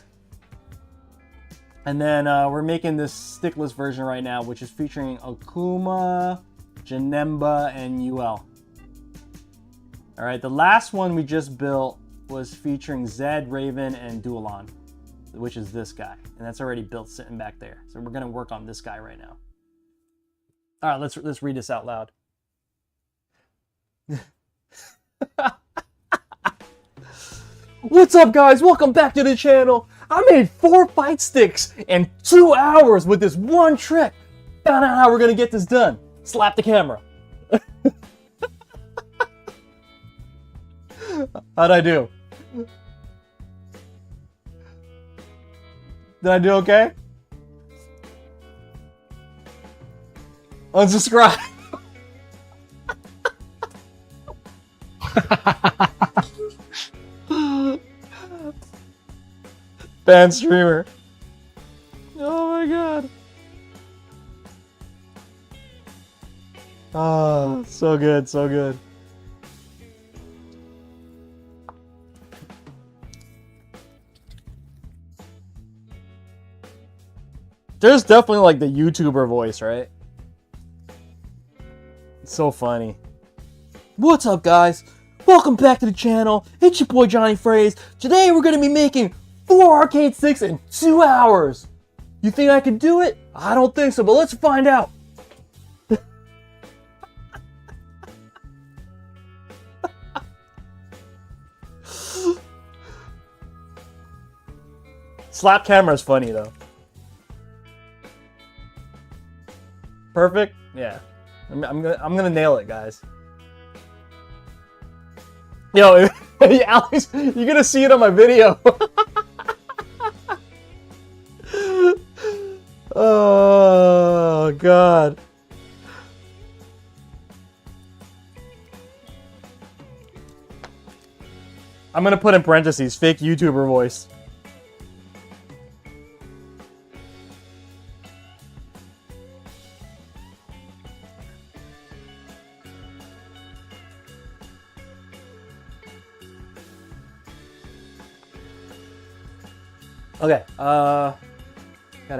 Speaker 1: And then we're making this stickless version right now, which is featuring Akuma, Janemba, and UL. All right, the last one we just built was featuring Zed, Raven, and Dualon, which is this guy. And that's already built sitting back there. So we're gonna work on this guy right now. All right, let's read this out loud. What's up, guys? Welcome back to the channel. I made 4 fight sticks in 2 hours with this one trick. Found out how we're gonna get this done. Slap the camera. How'd I do? Did I do okay? Unsubscribe. Ban streamer. Oh my god. Oh, so good, so good. There's definitely like the YouTuber voice, right? It's so funny. What's up, guys? Welcome back to the channel. It's your boy jonyfraze. Today we're gonna be making 4 arcade sticks in 2 hours. You think I can do it? I don't think so, but let's find out. Slap camera is funny though. Perfect? Yeah. I'm gonna nail it, guys. Yo, Alex, you're gonna see it on my video. Oh god. I'm gonna put in parentheses, fake YouTuber voice. Okay, gotta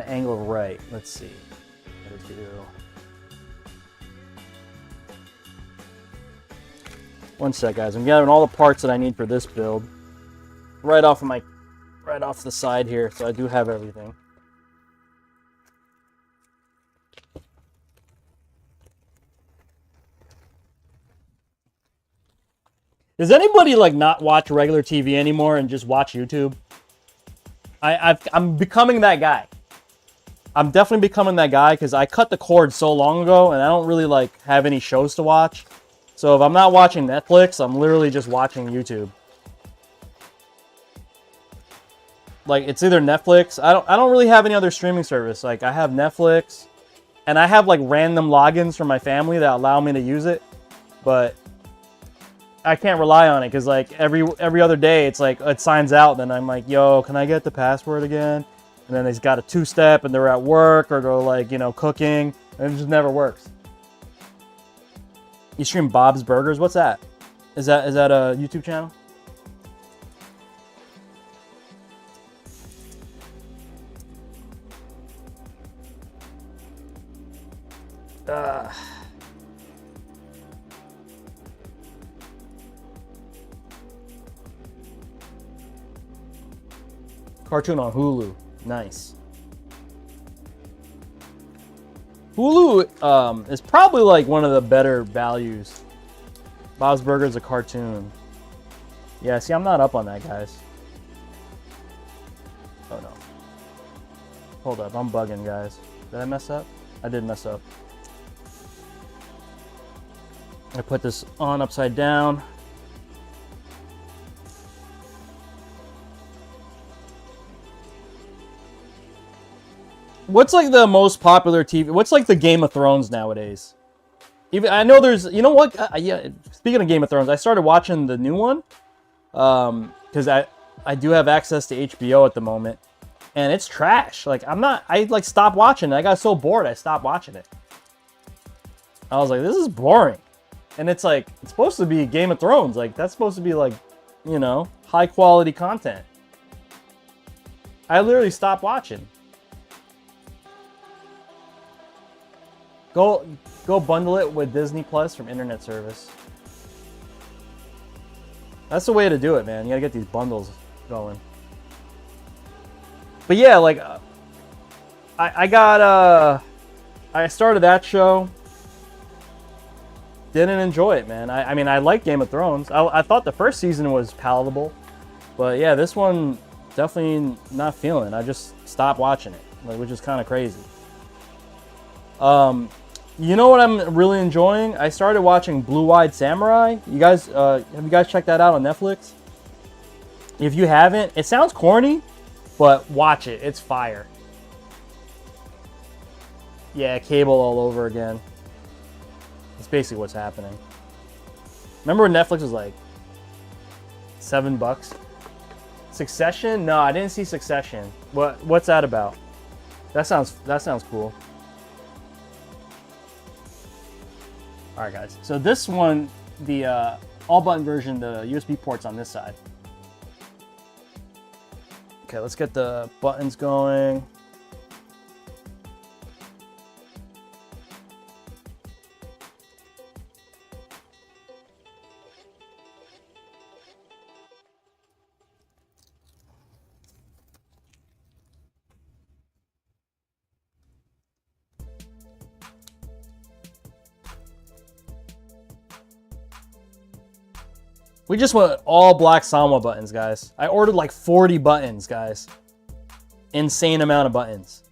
Speaker 1: angle right. Let's see. Gotta do. One sec, guys. I'm gathering all the parts that I need for this build. Right off the side here, so I do have everything. Does anybody like not watch regular TV anymore and just watch YouTube? I'm becoming that guy. I'm definitely becoming that guy because I cut the cord so long ago and I don't really like have any shows to watch. So if I'm not watching Netflix, I'm literally just watching YouTube. Like it's either Netflix. I don't really have any other streaming service. Like I have Netflix and I have like random logins from my family that allow me to use it, but I can't rely on it because like every other day it's like it signs out, then I'm like, yo, can I get the password again? And then it's got a 2-step and they're at work or they're like, you know, cooking, and it just never works. You stream Bob's Burgers? What's that? Is that a YouTube channel? Cartoon on Hulu. Nice. Hulu is probably like one of the better values. Bob's Burgers a cartoon. Yeah, see, I'm not up on that, guys. Oh no. Hold up, I'm bugging, guys. Did I mess up? I did mess up. I put this on upside down. What's like the most popular TV? What's like the Game of Thrones nowadays? Even I know there's, you know what? Yeah. Speaking of Game of Thrones, I started watching the new one because I do have access to HBO at the moment, and it's trash. Like I like stopped watching it. I got so bored, I stopped watching it. I was like, this is boring, and it's like it's supposed to be Game of Thrones. Like that's supposed to be like, you know, high quality content. I literally stopped watching. Go bundle it with Disney Plus from internet service. That's the way to do it, man. You gotta get these bundles going. But yeah, like I started that show. Didn't enjoy it, man. I mean, I like Game of Thrones. I thought the first season was palatable, but yeah, this one definitely not feeling. I just stopped watching it, like, which is kind of crazy. You know what I'm really enjoying? I started watching Blue-Eyed Samurai. You guys, have you guys checked that out on Netflix? If you haven't, it sounds corny, but watch it. It's fire. Yeah, cable all over again. That's basically what's happening. Remember when Netflix was like $7? Succession? No, I didn't see Succession. What's that about? That sounds cool. All right, guys. So this one, the all-button version, the USB port's on this side. Okay, let's get the buttons going. We just went all black Sanwa buttons, guys. I ordered like 40 buttons, guys. Insane amount of buttons.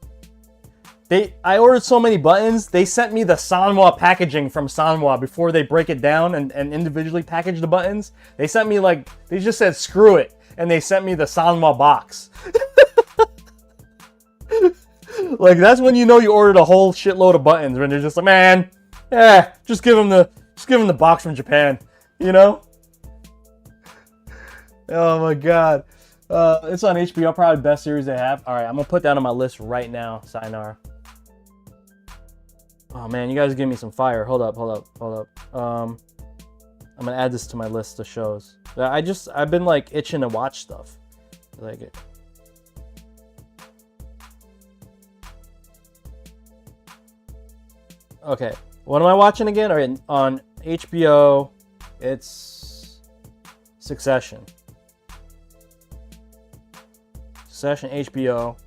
Speaker 1: I ordered so many buttons, they sent me the Sanwa packaging from Sanwa before they break it down and individually package the buttons. They sent me like, they just said screw it, and they sent me the Sanwa box. Like, that's when you know you ordered a whole shitload of buttons, when they're just like, man, just give them the box from Japan, you know? Oh my god. It's on HBO, probably best series they have. Alright, I'm gonna put that on my list right now, Sayonara. Oh man, you guys give me some fire. Hold up. I'm gonna add this to my list of shows. I've been like itching to watch stuff. Like it. Okay, what am I watching again? Alright, on HBO, it's Succession. Succession, HBO.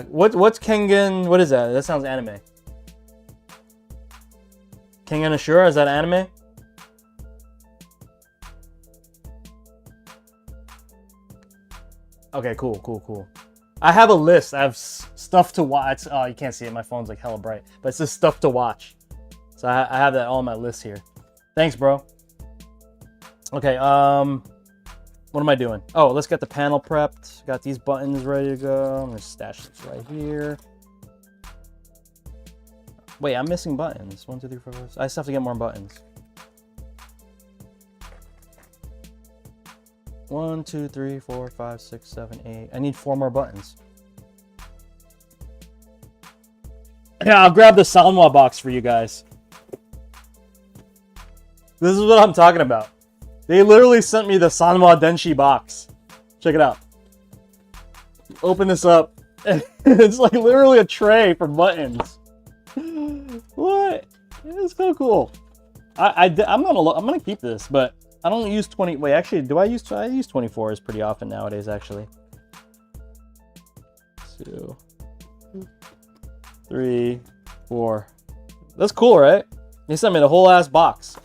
Speaker 1: What's Kengan? What is that? That sounds anime. Kengan Ashura, is that anime? Okay, cool. I have a list. I have stuff to watch. Oh, you can't see it. My phone's like hella bright. But it's just stuff to watch. So I have that all on my list here. Thanks, bro. Okay, what am I doing? Oh, let's get the panel prepped. Got these buttons ready to go. I'm gonna stash this right here. Wait, I'm missing buttons. 1, 2, 3, 4, 5. I just have to get more buttons. 1, 2, 3, 4, 5, 6, 7, 8. I need 4 more buttons. Yeah, I'll grab the Sanwa box for you guys. This is what I'm talking about. They literally sent me the Sanwa Denshi box. Check it out. Open this up. It's like literally a tray for buttons. What? It's so cool. I'm gonna keep this, but I don't use 20. Wait, actually, I use 24s pretty often nowadays, actually. 2, 3, 4. That's cool, right? They sent me the whole ass box.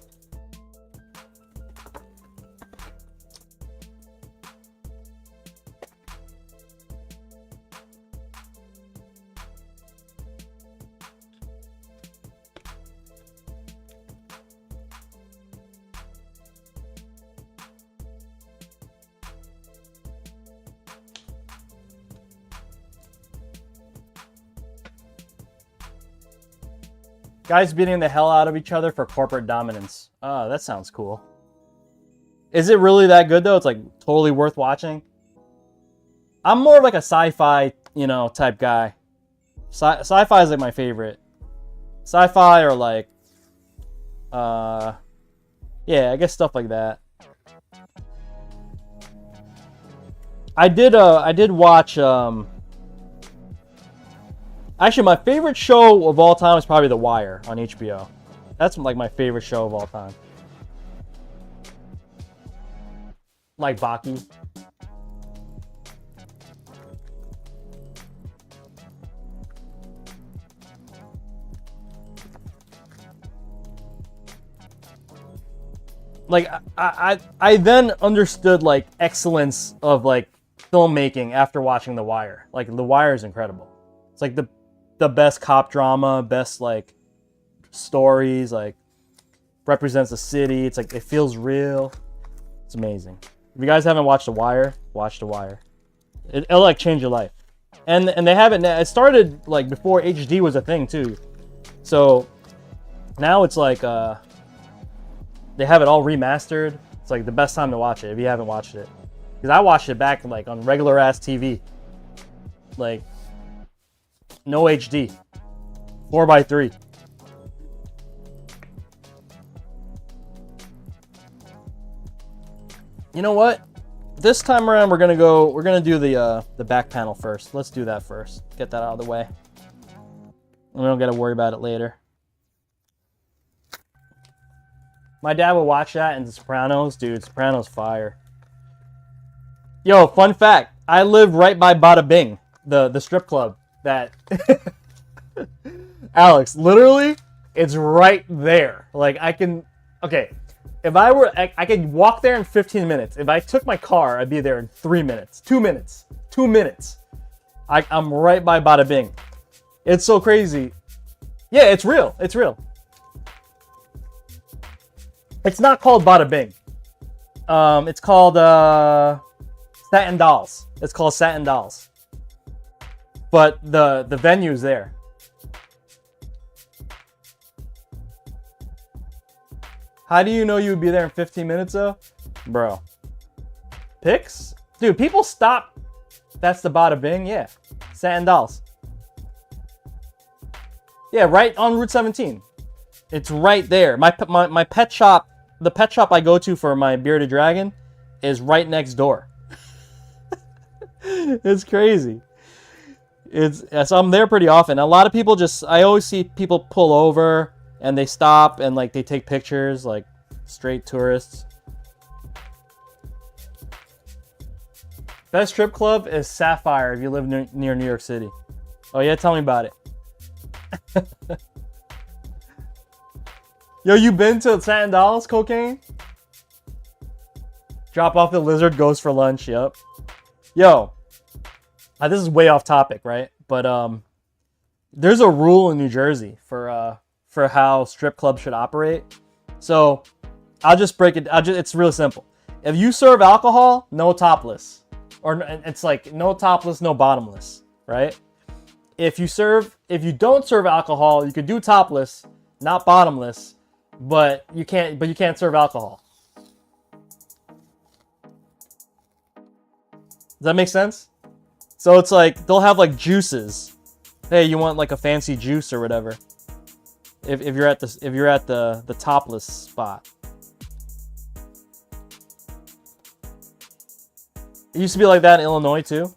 Speaker 1: Guys beating the hell out of each other for corporate dominance. Oh, that sounds cool. Is it really that good though? It's like totally worth watching. I'm more of like a sci-fi, you know, type guy. Sci-fi is like my favorite. Sci-fi or like, yeah, I guess stuff like that. I did watch, actually my favorite show of all time is probably The Wire on HBO. That's like my favorite show of all time. Like Baki. Like I then understood like excellence of like filmmaking after watching The Wire. Like The Wire is incredible. It's like the best cop drama, best like stories, like represents the city. It's like it feels real. It's amazing. If you guys haven't watched The Wire, watch The Wire. It'll like change your life. And they have it now. It started like before HD was a thing too. So now it's like they have it all remastered. It's like the best time to watch it if you haven't watched it. Because I watched it back like on regular ass TV. Like no HD. 4x3. You know what? This time around we're gonna do the back panel first. Let's do that first. Get that out of the way. And we don't gotta worry about it later. My dad would watch that and The Sopranos. Dude, Sopranos fire. Yo, fun fact. I live right by Bada Bing, the strip club that... Alex, literally, it's right there. Like, I can... Okay, if I were... I could walk there in 15 minutes. If I took my car, I'd be there in 3 minutes. 2 minutes. 2 minutes. I'm right by Bada Bing. It's so crazy. Yeah, it's real. It's real. It's not called Bada Bing. It's called Satin Dolls. It's called Satin Dolls. But the venue's there. How do you know you would be there in 15 minutes though? Bro. Pics? Dude, people stop. That's the Bada Bing? Yeah. Satin Dolls. Yeah, right on Route 17. It's right there. My pet shop, the pet shop I go to for my bearded dragon is right next door. It's crazy. So I'm there pretty often. A lot of people I always see people pull over and they stop and like they take pictures, like straight tourists. Best strip club is Sapphire if you live near New York City. Oh yeah, tell me about it. Yo, you been to Satin Dolls, Cocaine? Drop off the lizard, goes for lunch, yep. Yo, this is way off topic, right? But there's a rule in New Jersey for how strip clubs should operate. So I'll just break it. It's real simple. If you serve alcohol, no topless, or it's like no topless, no bottomless, right? If you don't serve alcohol, you could do topless, not bottomless, but you can't serve alcohol. Does that make sense? So it's like they'll have like juices. Hey, you want like a fancy juice or whatever? If you're at the topless spot. It used to be like that in Illinois too.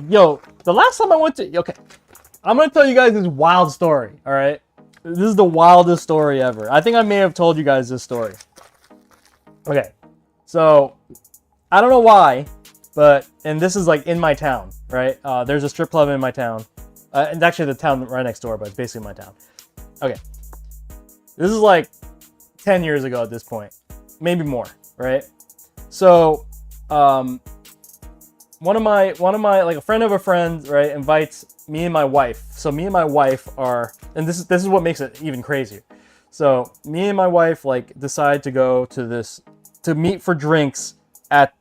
Speaker 1: Yo, the last time I went to... Okay, I'm going to tell you guys this wild story, all right? This is the wildest story ever. I think I may have told you guys this story. Okay, so I don't know why, and this is like in my town, right? There's a strip club in my town. It's actually the town right next door, but it's basically my town. Okay, this is like 10 years ago at this point, maybe more, right? So, one of my like a friend of a friend, right, invites me and my wife. So me and my wife are, and this is what makes it even crazier. So me and my wife like decide to go to this to meet for drinks at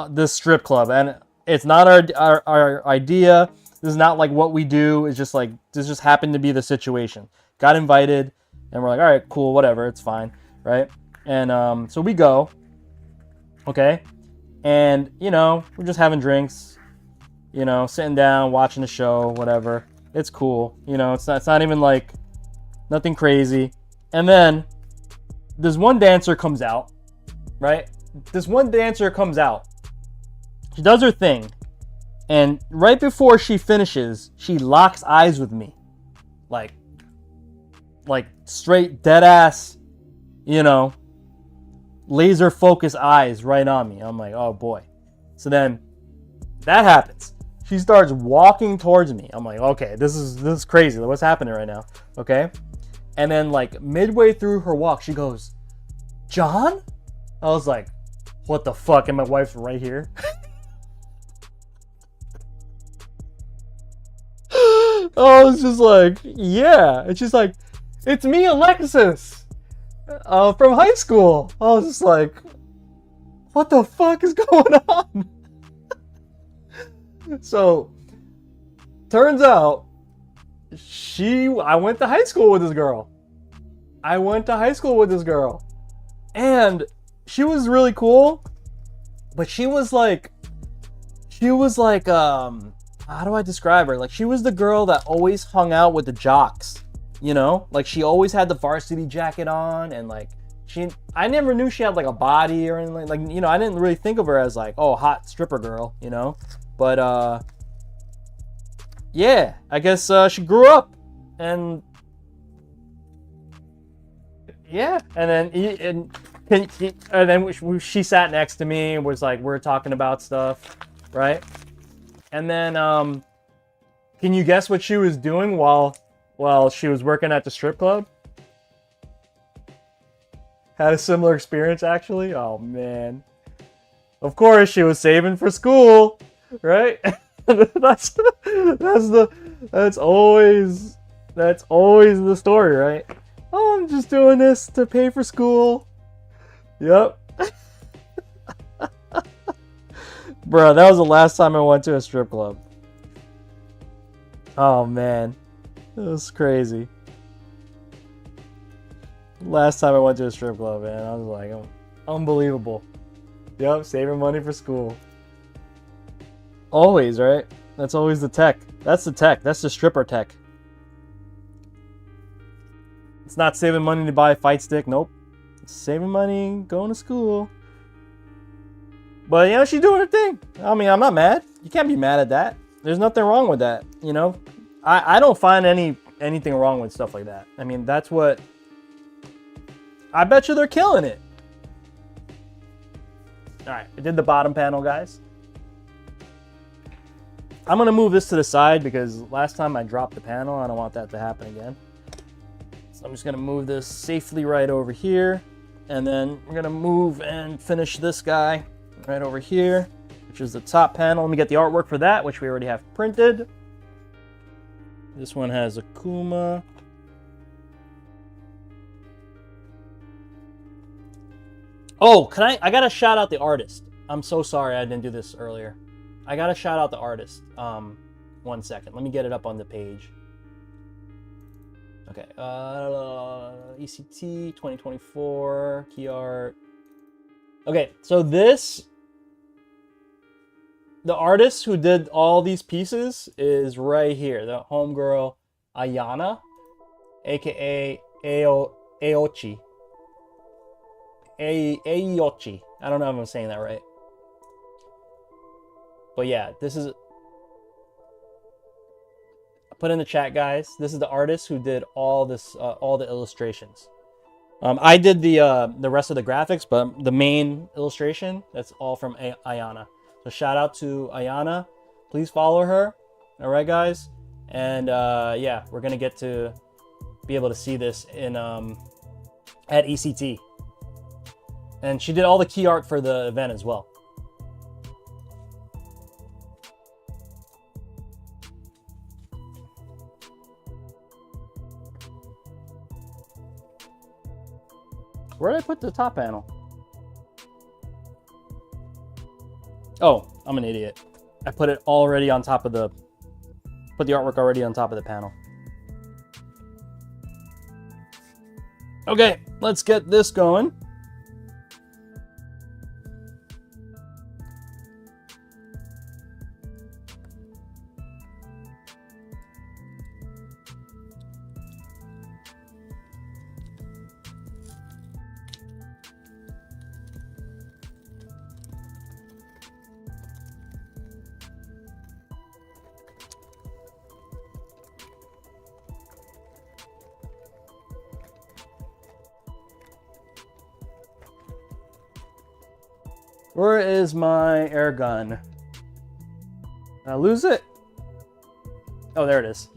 Speaker 1: this strip club, and it's not our idea. This is not like what we do. It's just like this just happened to be the situation. Got invited, and we're like, all right, cool, whatever, it's fine, right? And so we go, okay, and you know we're just having drinks, you know, sitting down, watching the show, whatever. It's cool, you know. It's not even like nothing crazy. And then this one dancer comes out, right? This one dancer comes out. She does her thing. And right before she finishes, she locks eyes with me. Like straight dead ass, you know, laser focus eyes right on me. I'm like, oh boy. So then that happens. She starts walking towards me. I'm like, okay, this is crazy. What's happening right now? Okay. And then like midway through her walk, she goes, John? I was like, what the fuck? And my wife's right here. I was just like, yeah. And she's like, it's me, Alexis, from high school. I was just like, what the fuck is going on? So, turns out, I went to high school with this girl. And she was really cool, but she was like, how do I describe her? Like, she was the girl that always hung out with the jocks, you know? Like, she always had the varsity jacket on, and like, I never knew she had like a body or anything. Like, you know, I didn't really think of her as like, oh, hot stripper girl, you know? But, yeah, I guess she grew up, and yeah, and then she sat next to me and was like, we're talking about stuff, right? And then, can you guess what she was doing while she was working at the strip club? Had a similar experience, actually. Oh man, of course she was saving for school, right? that's always the story, right? Oh, I'm just doing this to pay for school. Yep. Bro, that was the last time I went to a strip club. Oh man, it was crazy. Last time I went to a strip club, man, I was like, oh, unbelievable. Yep, saving money for school. Always, right? That's always the tech. That's the tech. That's the stripper tech. It's not saving money to buy a Fightstick. Nope. It's saving money, going to school. But, you know, she's doing her thing. I mean, I'm not mad. You can't be mad at that. There's nothing wrong with that, you know? I don't find anything wrong with stuff like that. I mean, that's what... I bet you they're killing it. Alright, I did the bottom panel, guys. I'm going to move this to the side because last time I dropped the panel. I don't want that to happen again. So I'm just going to move this safely right over here. And then we're going to move and finish this guy right over here, which is the top panel. Let me get the artwork for that, which we already have printed. This one has Akuma. Oh, I gotta shout out the artist. I'm so sorry I didn't do this earlier. I gotta shout out the artist. 1 second. Let me get it up on the page. Okay. ECT 2024 key art. Okay, so the artist who did all these pieces is right here. The homegirl Ayana, aka Aochi. Aochi. I don't know if I'm saying that right. But yeah, this is... Put in the chat, guys. This is the artist who did all this, all the illustrations. I did the rest of the graphics, but the main illustration, that's all from Ayana. So shout out to Ayana. Please follow her. All right, guys. And yeah, we're gonna get to be able to see this in at ECT. And she did all the key art for the event as well. Where did I put the top panel? Oh, I'm an idiot. I put it already on top of the... Put the artwork already on top of the panel. Okay, let's get this going. Where is my air gun? Did I lose it? Oh, there it is.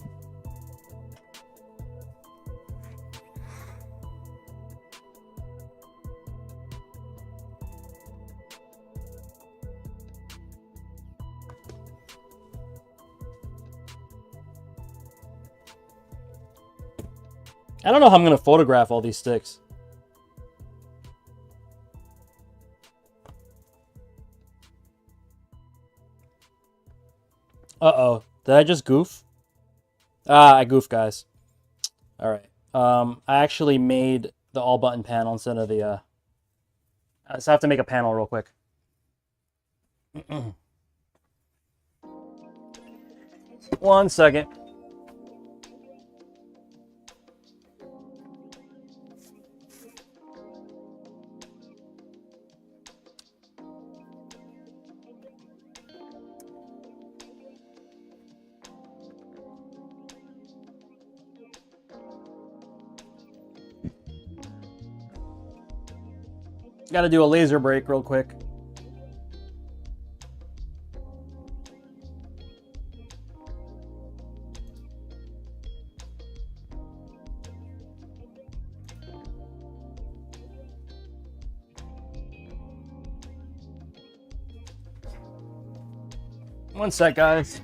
Speaker 1: I don't know how I'm going to photograph all these sticks. Uh-oh. Did I just goof? Ah, I goofed, guys. All right. I actually made the all button panel instead of the... I just have to make a panel real quick. One second. Got to do a laser break real quick. One sec, guys.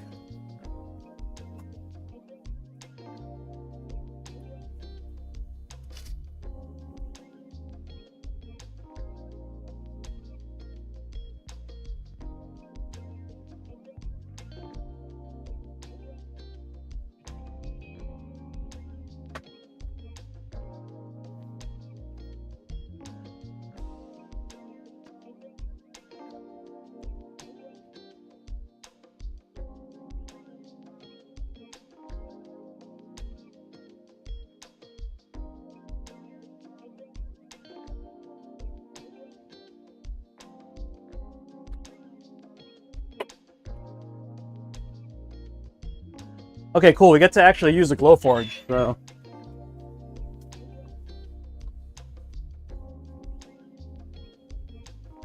Speaker 1: Okay, cool. We get to actually use the Glowforge, so...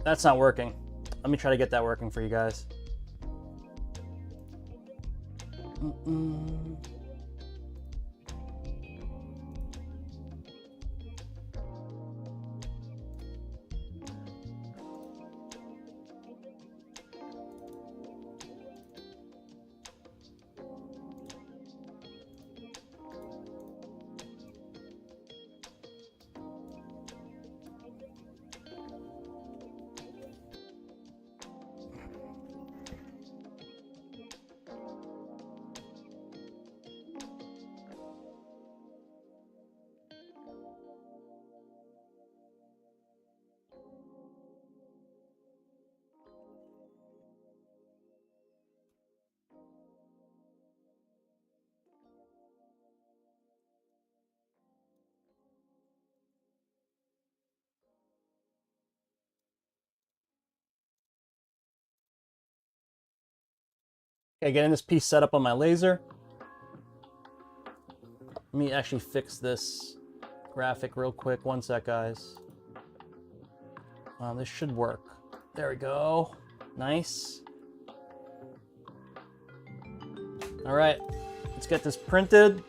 Speaker 1: That's not working. Let me try to get that working for you guys. Okay, getting this piece set up on my laser. Let me actually fix this graphic real quick. One sec, guys. This should work. There we go. Nice. All right, let's get this printed.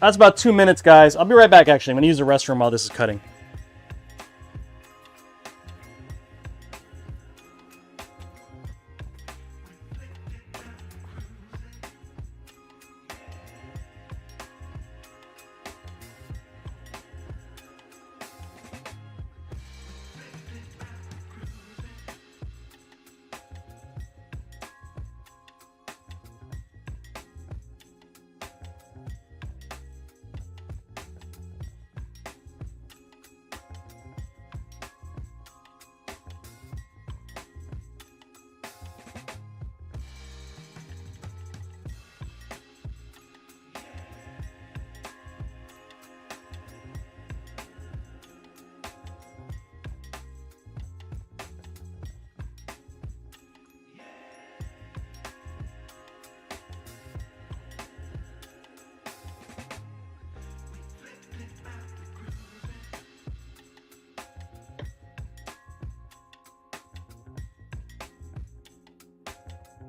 Speaker 1: That's about 2 minutes, guys. I'll be right back, actually. I'm going to use the restroom while this is cutting.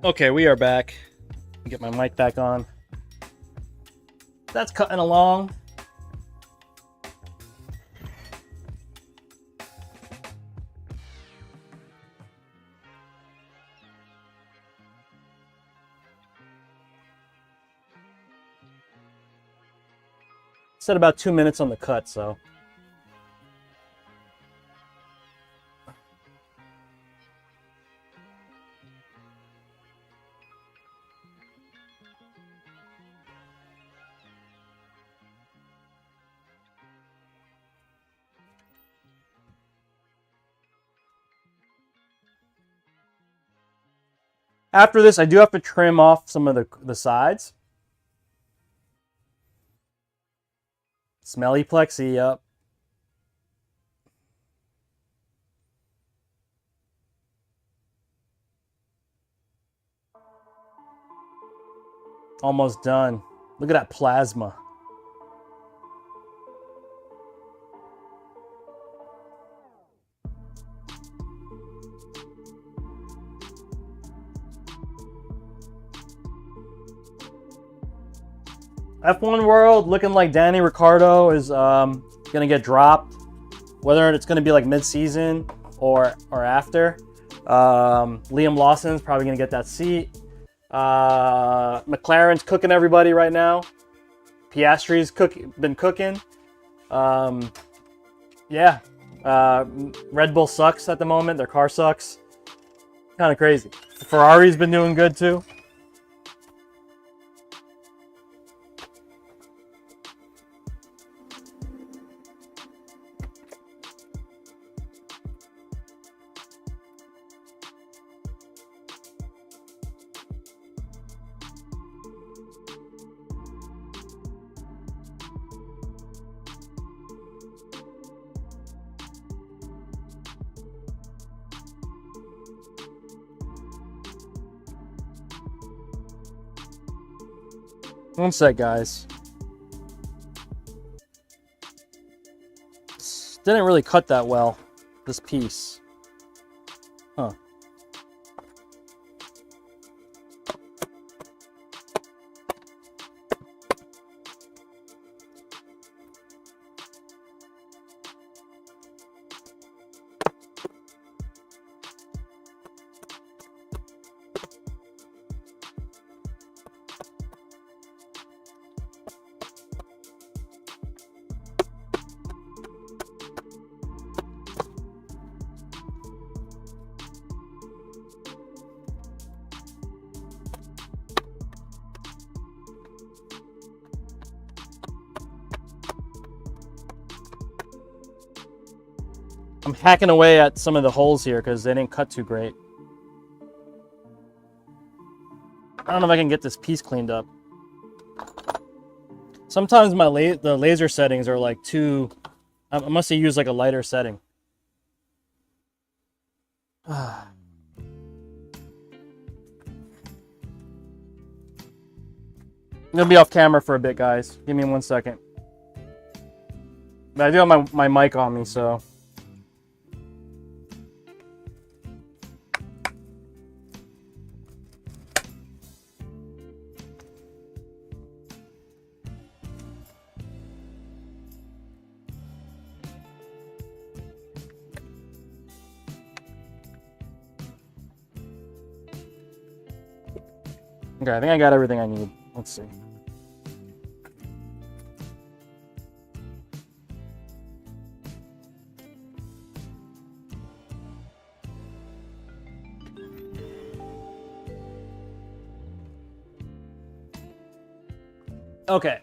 Speaker 1: Okay, we are back. Get my mic back on. That's cutting along. Said about 2 minutes on the cut, so. After this, I do have to trim off some of the sides. Smelly plexi, yep. Almost done. Look at that plasma. F1 World looking like Danny Ricciardo is gonna get dropped, whether it's gonna be like mid-season or after. Liam Lawson's probably gonna get that seat. McLaren's cooking everybody right now. Piastri's been cooking. Yeah. Red Bull sucks at the moment. Their car sucks. Kind of crazy. Ferrari's been doing good too. One sec, guys. Didn't really cut that well, this piece. Huh. I'm hacking away at some of the holes here because they didn't cut too great. I don't know if I can get this piece cleaned up. Sometimes the laser settings are like too... I must have used like a lighter setting. I'm gonna be off camera for a bit, guys. Give me 1 second. But I do have my mic on me, so... Okay, I think I got everything I need. Let's see. Okay.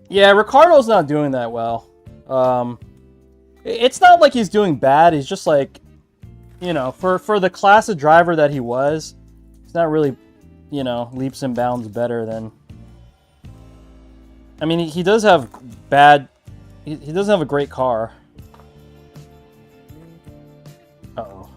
Speaker 1: Yeah, Ricardo's not doing that well. It's not like he's doing bad. He's just like, you know, for the class of driver that he was, it's not really, you know, leaps and bounds better than... I mean, he does have bad... He doesn't have a great car. Uh-oh.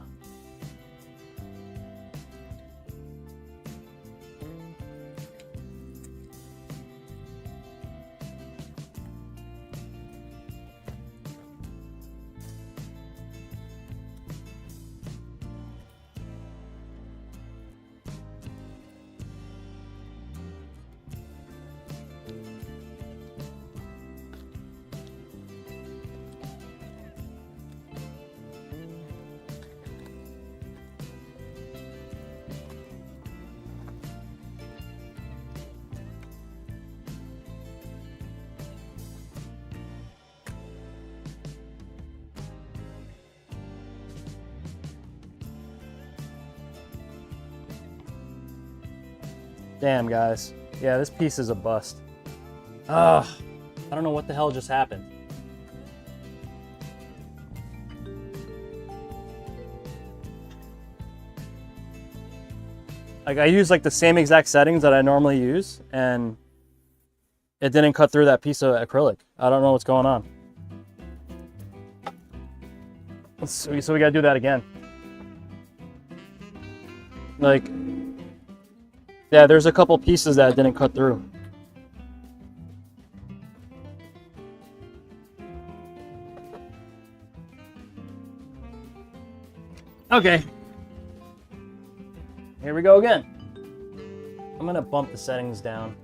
Speaker 1: Damn, guys. Yeah, this piece is a bust. Ugh. I don't know what the hell just happened. Like, I used like the same exact settings that I normally use, and it didn't cut through that piece of acrylic. I don't know what's going on. So we gotta do that again. Like, yeah, there's a couple pieces that didn't cut through. Okay. Here we go again. I'm gonna bump the settings down.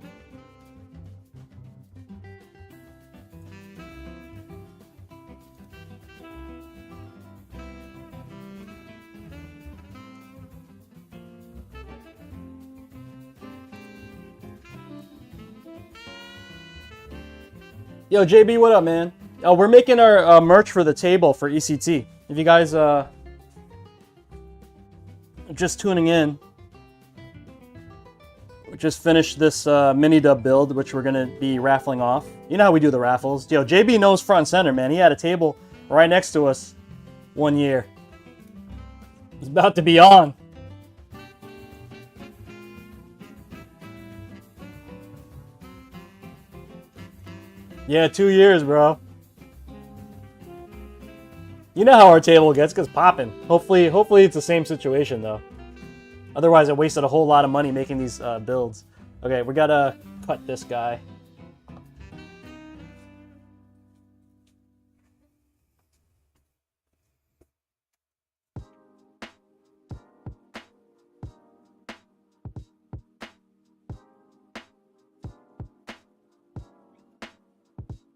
Speaker 1: Yo, JB, what up, man? We're making our merch for the table for ECT. If you guys just tuning in, we just finished this mini dub build, which we're gonna be raffling off. You know how we do the raffles. Yo, JB knows front and center, man. He had a table right next to us one year. It's about to be on. Yeah, 2 years, bro. You know how our table gets popping. Hopefully it's the same situation though. Otherwise, I wasted a whole lot of money making these builds. Okay, we gotta cut this guy.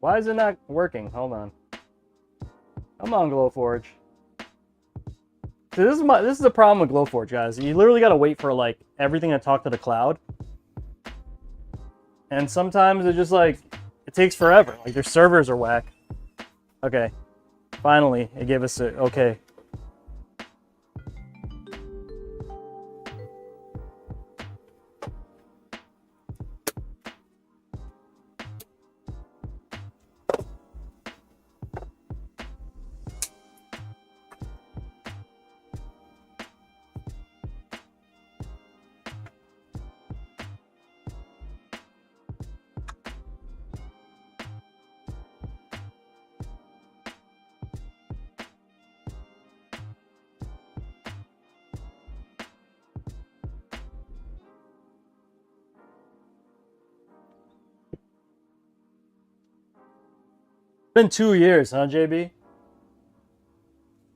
Speaker 1: Why is it not working? Hold on. Come on, Glowforge. So this is the problem with Glowforge, guys. You literally gotta wait for like everything to talk to the cloud. And sometimes it just like it takes forever. Like their servers are whack. Okay. Finally, it gave us a okay. Been 2 years, huh, JB?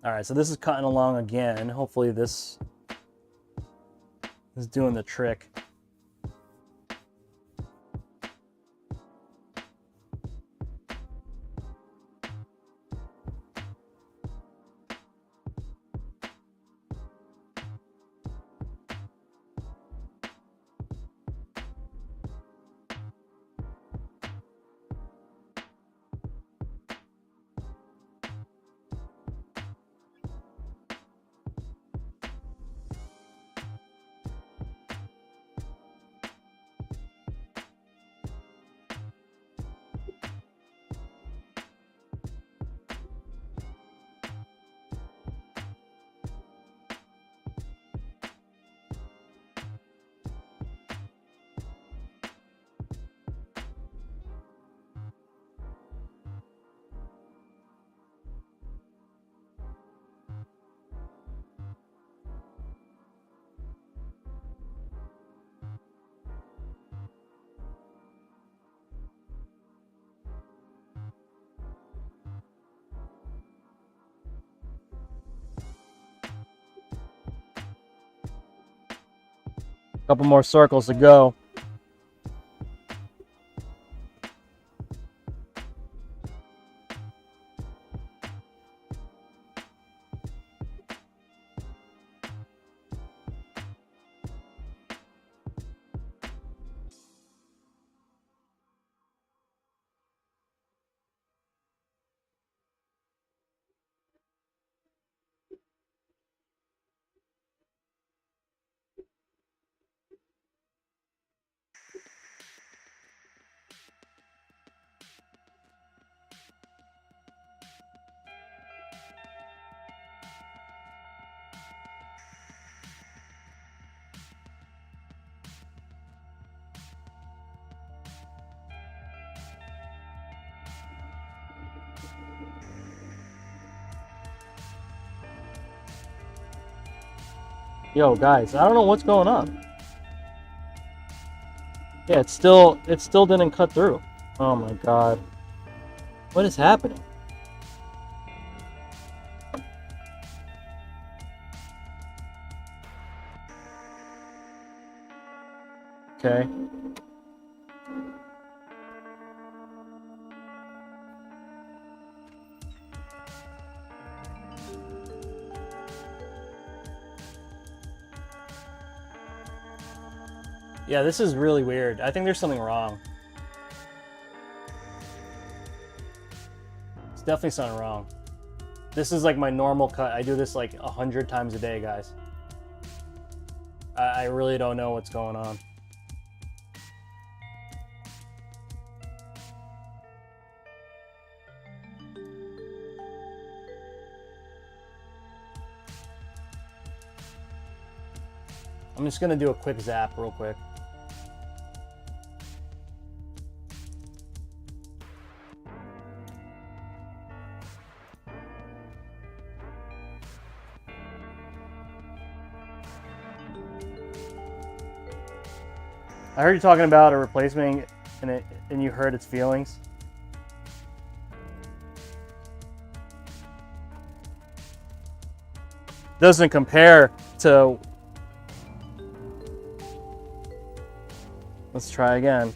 Speaker 1: All right, so this is cutting along again. Hopefully this is doing the trick. Couple more circles to go. Yo, guys, I don't know what's going on. Yeah, it still didn't cut through. Oh my god. What is happening? Okay. Yeah, this is really weird. I think there's something wrong. It's definitely something wrong. This is like my normal cut. I do this like 100 times a day, guys. I really don't know what's going on. I'm just gonna do a quick zap real quick. I heard you talking about a replacement and you hurt its feelings. Doesn't compare to... Let's try again.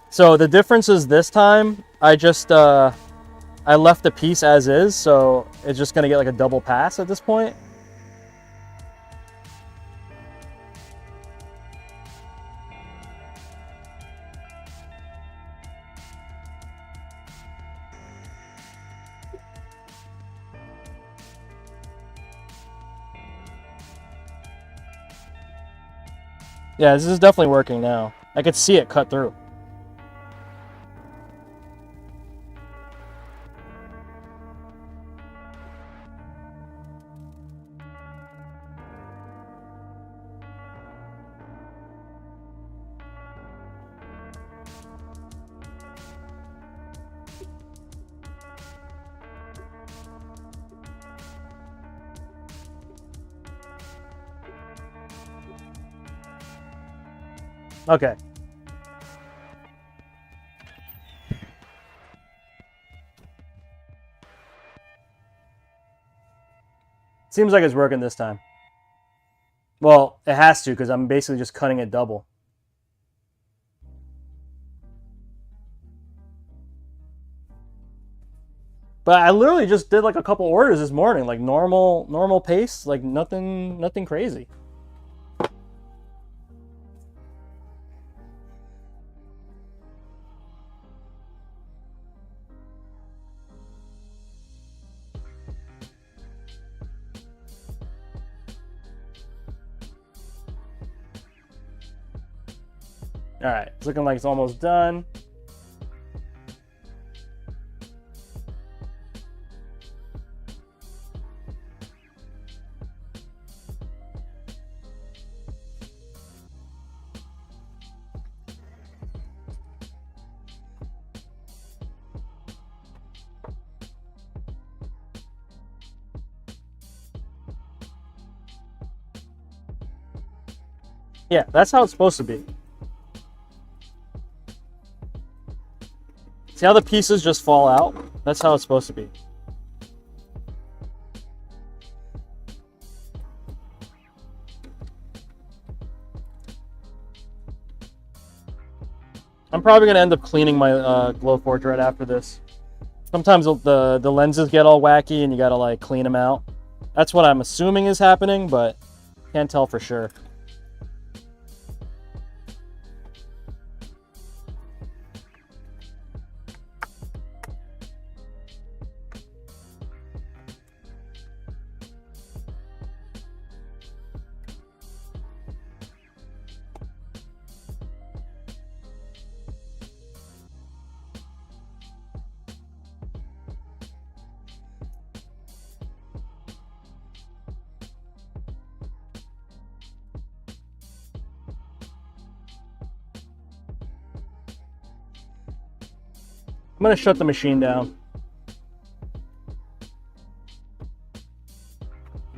Speaker 1: So the difference is this time, I just, I left the piece as is, so it's just gonna get like a double pass at this point. Yeah, this is definitely working now. I could see it cut through. Okay. Seems like it's working this time. Well, it has to, because I'm basically just cutting it double. But I literally just did like a couple orders this morning, like normal pace, like nothing crazy. All right, it's looking like it's almost done. Yeah, that's how it's supposed to be. See how the pieces just fall out? That's how it's supposed to be. I'm probably going to end up cleaning my Glowforge right after this. Sometimes the lenses get all wacky and you got to like clean them out. That's what I'm assuming is happening, but can't tell for sure. I'm gonna shut the machine down.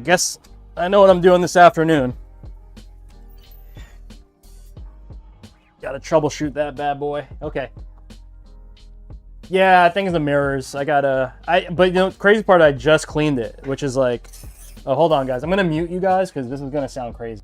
Speaker 1: Guess I know what I'm doing this afternoon. Gotta troubleshoot that bad boy. Okay. Yeah, I think it's the mirrors. But you know, crazy part, I just cleaned it, which is like, oh, hold on, guys. I'm gonna mute you guys because this is gonna sound crazy.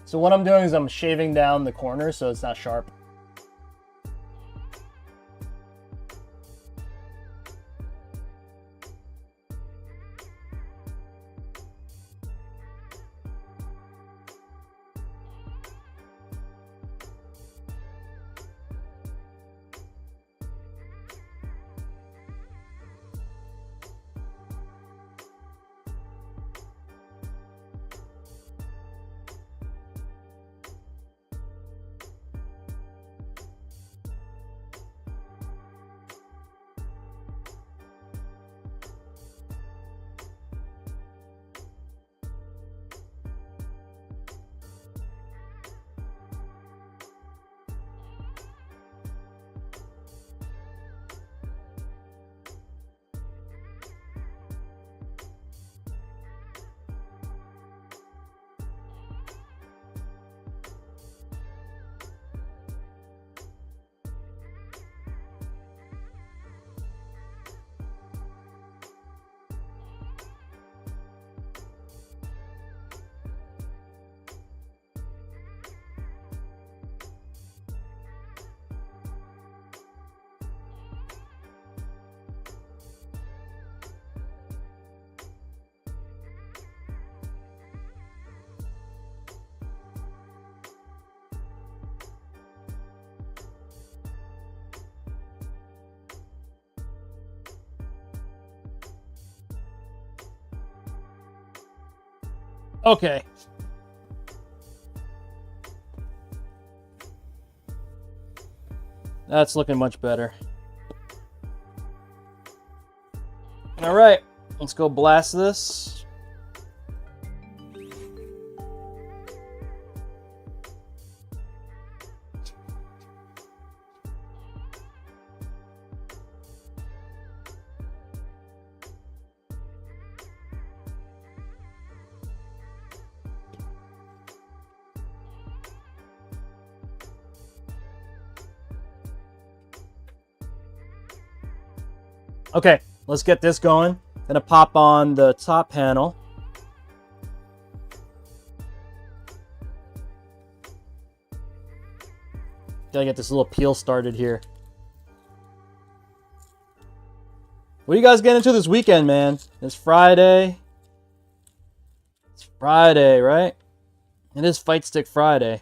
Speaker 1: So what I'm doing is I'm shaving down the corners so it's not sharp. Okay. That's looking much better. All right, let's go blast this. Okay, let's get this going. Gonna pop on the top panel. Gotta get this little peel started here. What are you guys getting into this weekend, man? It's Friday. It's Friday, right? It is Fightstick Friday.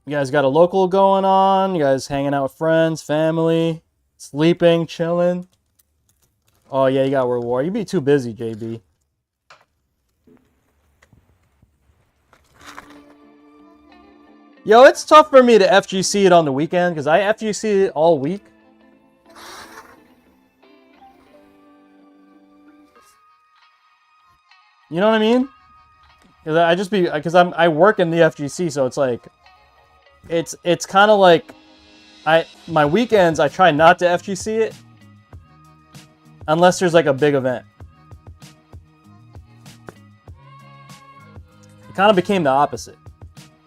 Speaker 1: You guys got a local going on? You guys hanging out with friends, family? Sleeping, chilling. Oh yeah, you got World War. You'd be too busy, JB. Yo, it's tough for me to FGC it on the weekend because I FGC it all week. You know what I mean? Because I work in the FGC, so it's like it's kind of like my weekends, I try not to FGC it unless there's like a big event. It kind of became the opposite.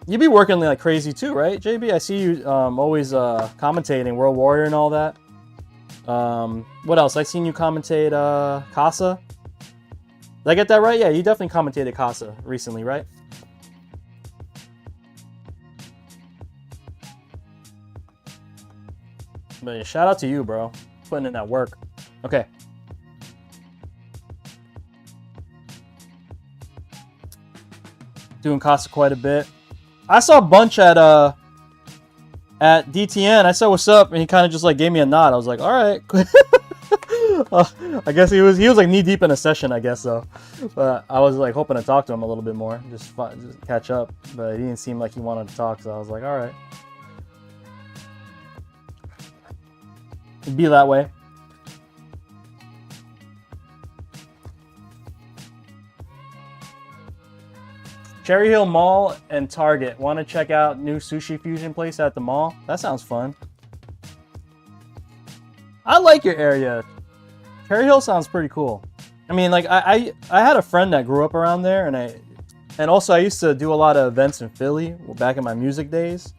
Speaker 1: You be working like crazy too, right, JB? I see you always commentating World Warrior and all that. What else? I seen you commentate Casa. Did I get that right? Yeah, you definitely commentated Casa recently, right? But yeah, shout out to you, bro. Putting in that work. Okay. Doing Casa quite a bit. I saw Bunch at DTN. I said what's up, and he kind of just like gave me a nod. I was like, all right. I guess he was like knee deep in a session, I guess so. But I was like hoping to talk to him a little bit more, just catch up. But he didn't seem like he wanted to talk, so I was like, all right. It'd be that way. Cherry Hill Mall and Target. Want to check out new sushi fusion place at the mall? That sounds fun. I like your area. Cherry Hill sounds pretty cool. I mean, like I had a friend that grew up around there, and also I used to do a lot of events in Philly back in my music days,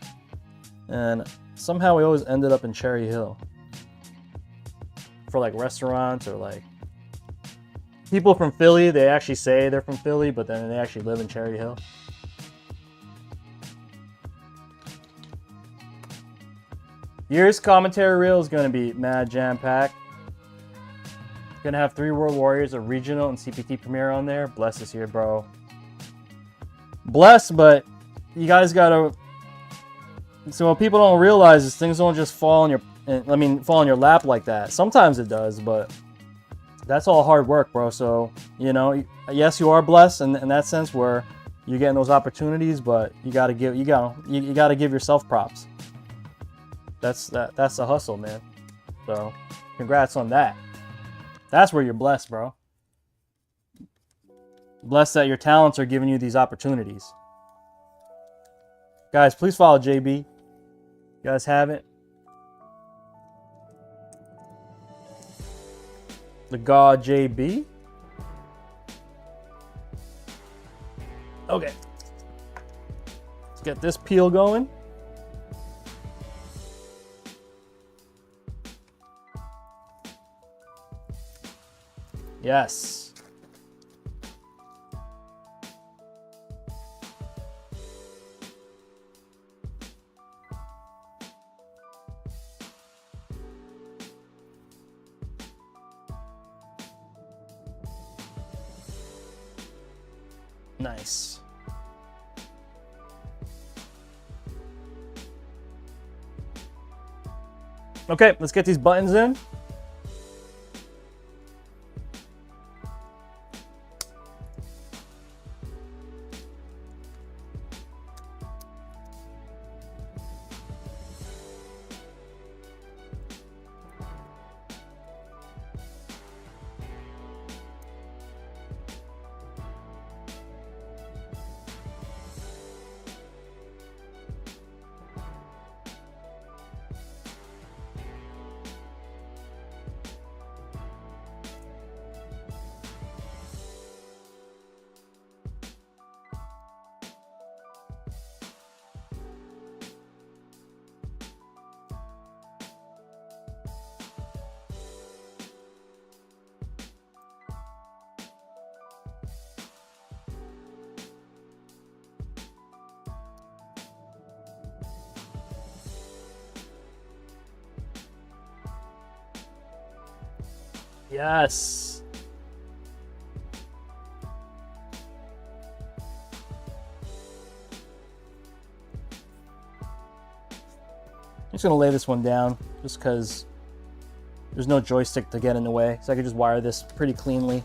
Speaker 1: and somehow we always ended up in Cherry Hill for like restaurants or like people from Philly. They actually say they're from Philly, but then they actually live in Cherry Hill. Year's commentary reel is going to be mad jam-packed. Gonna have 3 World Warriors, a regional and CPT premiere on there. Bless this year, bro. Bless, but you guys gotta. So what people don't realize is things don't just fall on your lap like that. Sometimes it does, but that's all hard work, bro. So you know, yes, you are blessed in that sense where you're getting those opportunities, but you gotta give yourself props. That's the hustle, man. So congrats on that. That's where you're blessed, bro. Blessed that your talents are giving you these opportunities. Guys, please follow JB. You guys haven't? The God JB. Okay. Let's get this peel going. Yes. Nice. Okay, let's get these buttons in. Yes. I'm just gonna lay this one down just because there's no joystick to get in the way, so I can just wire this pretty cleanly.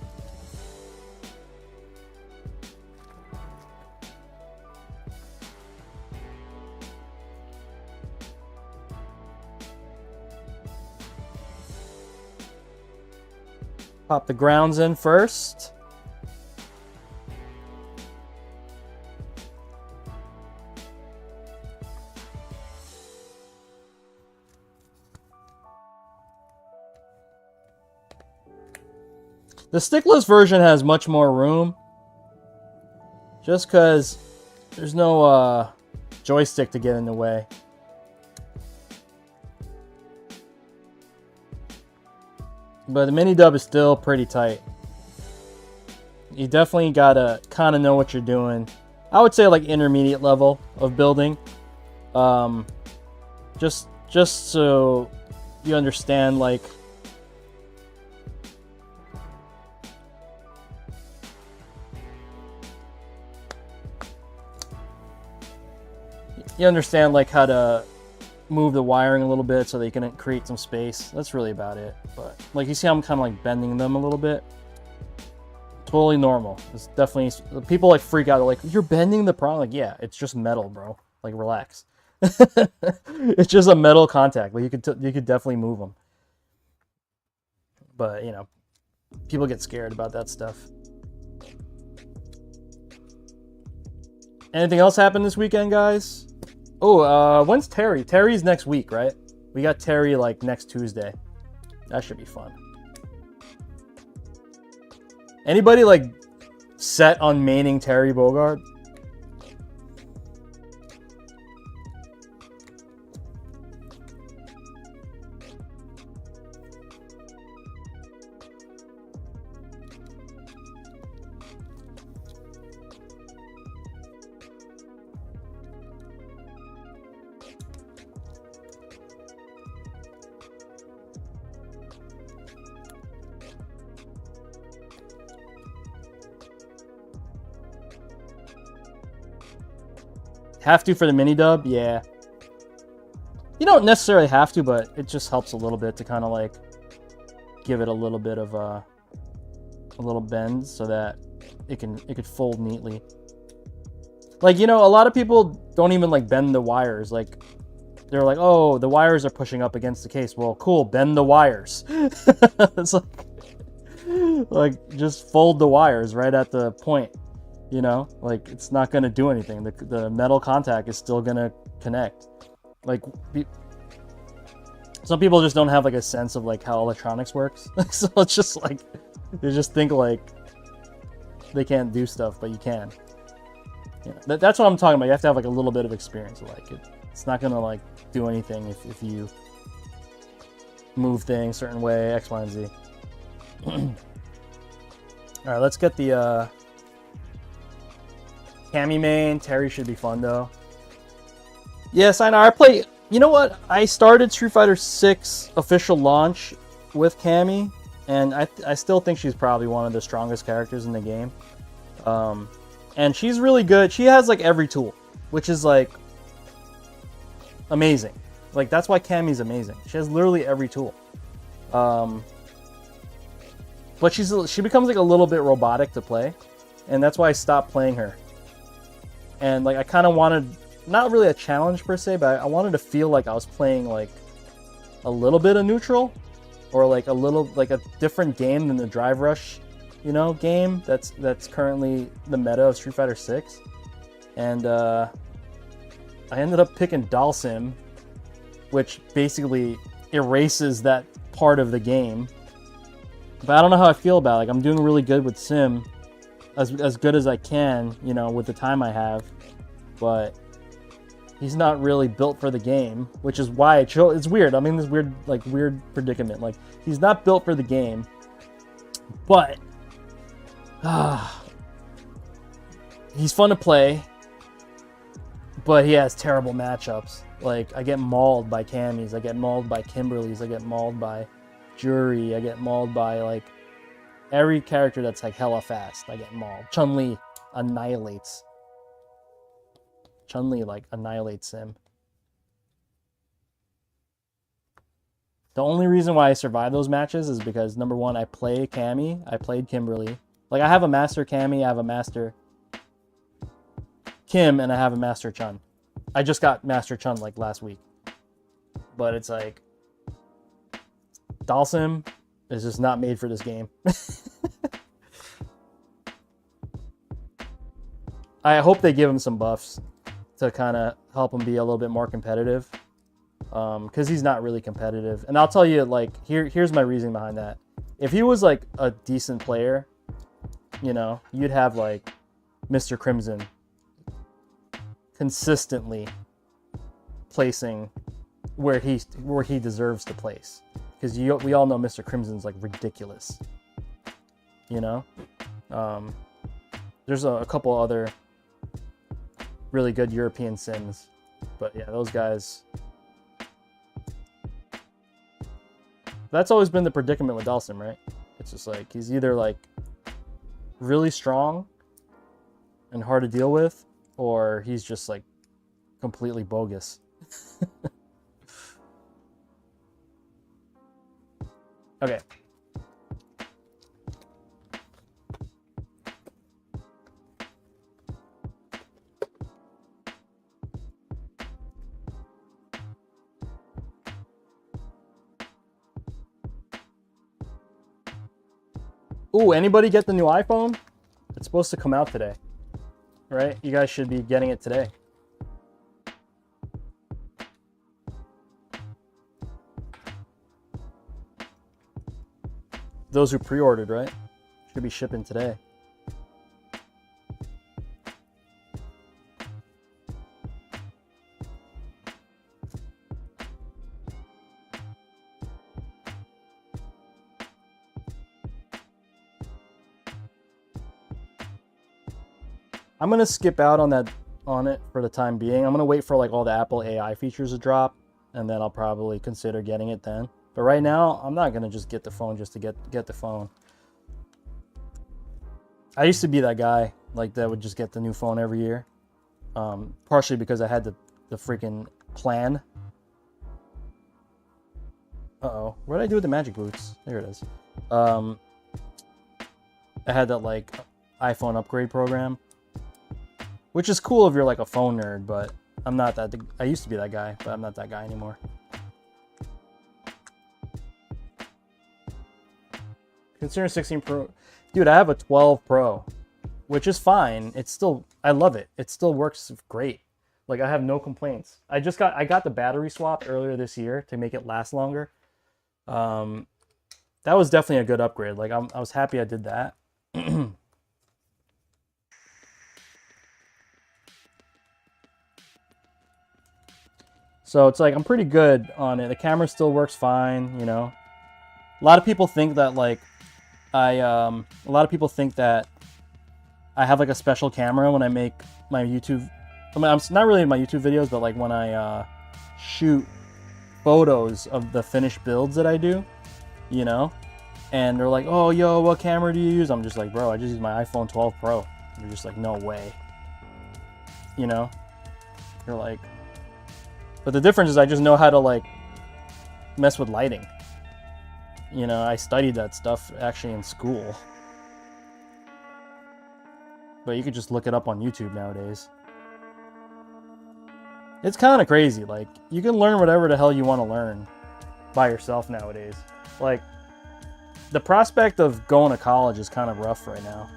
Speaker 1: Pop the grounds in first. The stickless version has much more room, just because there's no joystick to get in the way. But the mini dub is still pretty tight. You definitely gotta kind of know what you're doing. I would say like intermediate level of building. Just so you understand like how to move the wiring a little bit so they can create some space. That's really about it. But like you see, I'm kind of like bending them a little bit. Totally normal. It's definitely, people like freak out. They're like, you're bending the prong. Like, yeah, it's just metal, bro. Like, relax. It's just a metal contact. Like, you could definitely move them. But you know, people get scared about that stuff. Anything else happen this weekend, guys? Oh, when's Terry? Terry's next week, right? We got Terry like next Tuesday. That should be fun. Anybody like set on maining Terry Bogard? Have to for the mini dub? Yeah. You don't necessarily have to, but it just helps a little bit to kind of like give it a little bit of a little bend so that it could fold neatly. Like, you know, a lot of people don't even like bend the wires. Like, they're like, oh, the wires are pushing up against the case. Well, cool, bend the wires. It's like just fold the wires right at the point. You know, like it's not going to do anything. The metal contact is still going to connect. Like some people just don't have like a sense of like how electronics works. So it's just like they just think like they can't do stuff, but you can. Yeah, that's what I'm talking about. You have to have like a little bit of experience. Like it's not going to like do anything if you move things a certain way, X, Y, and Z. All right, let's get the Cammy main. Terry should be fun though. Yes, I know. I play. You know what? I started Street Fighter 6 official launch with Cammy, and I still think she's probably one of the strongest characters in the game. And she's really good. She has like every tool, which is like amazing. Like that's why Cammy's amazing. She has literally every tool. But she becomes like a little bit robotic to play, and that's why I stopped playing her. And like I kind of wanted, not really a challenge per se, but I wanted to feel like I was playing like a little bit of neutral, or like a little like a different game than the Drive Rush, you know, game that's currently the meta of Street Fighter 6. And I ended up picking Dalsim, which basically erases that part of the game. But I don't know how I feel about it. Like I'm doing really good with Sim. As good as I can, you know, with the time I have, but he's not really built for the game, which is why I chose. It's weird. I'm in this weird predicament. Like he's not built for the game, but he's fun to play. But he has terrible matchups. Like I get mauled by Cammys, I get mauled by Kimberlys, I get mauled by Jury, I get mauled by like every character that's like hella fast. I get mauled. Chun-Li annihilates. Chun-Li like annihilates him. The only reason why I survive those matches is because number one, I play Cammy. I played Kimberly. Like I have a master Cammy, I have a master Kim, and I have a master Chun. I just got master Chun like last week. But it's like Dalsim is just not made for this game. I hope they give him some buffs to kind of help him be a little bit more competitive, because he's not really competitive. And I'll tell you, like, here's my reasoning behind that. If he was like a decent player, you know, you'd have like Mr. Crimson consistently placing where he deserves to place. Because we all know Mr. Crimson's like ridiculous, you know. There's a couple other really good European sims, but yeah, those guys That's always been the predicament with Dawson, right? It's just like he's either like really strong and hard to deal with, or he's just like completely bogus. Okay. Ooh, anybody get the new iPhone? It's supposed to come out today, right? You guys should be getting it today. Those who pre-ordered, right? Should be shipping today. I'm gonna skip out on it for the time being. I'm gonna wait for like all the Apple AI features to drop, and then I'll probably consider getting it then. But right now, I'm not gonna just get the phone just to get the phone. I used to be that guy like that would just get the new phone every year, partially because I had the freaking plan. Uh-oh, what did I do with the magic boots? There it is. I had that like iPhone upgrade program, which is cool if you're like a phone nerd, but I'm not that. I used to be that guy, but I'm not that guy anymore. Consider 16 Pro. Dude, I have a 12 Pro, which is fine. It's still, I love it. It still works great. Like I have no complaints. I got the battery swap earlier this year to make it last longer. That was definitely a good upgrade. Like I was happy I did that. So it's like I'm pretty good on it. The camera still works fine, you know. A lot of people think that like a lot of people think that I have like a special camera when I make my YouTube. I mean, I'm not really in my YouTube videos, but like when I shoot photos of the finished builds that I do, you know. And they're like, "Oh, yo, what camera do you use?" I'm just like, "Bro, I just use my iPhone 12 Pro." And they're just like, "No way," you know. You're like. But the difference is I just know how to like mess with lighting. You know, I studied that stuff actually in school. But you could just look it up on YouTube nowadays. It's kind of crazy. Like, you can learn whatever the hell you want to learn by yourself nowadays. Like, the prospect of going to college is kind of rough right now.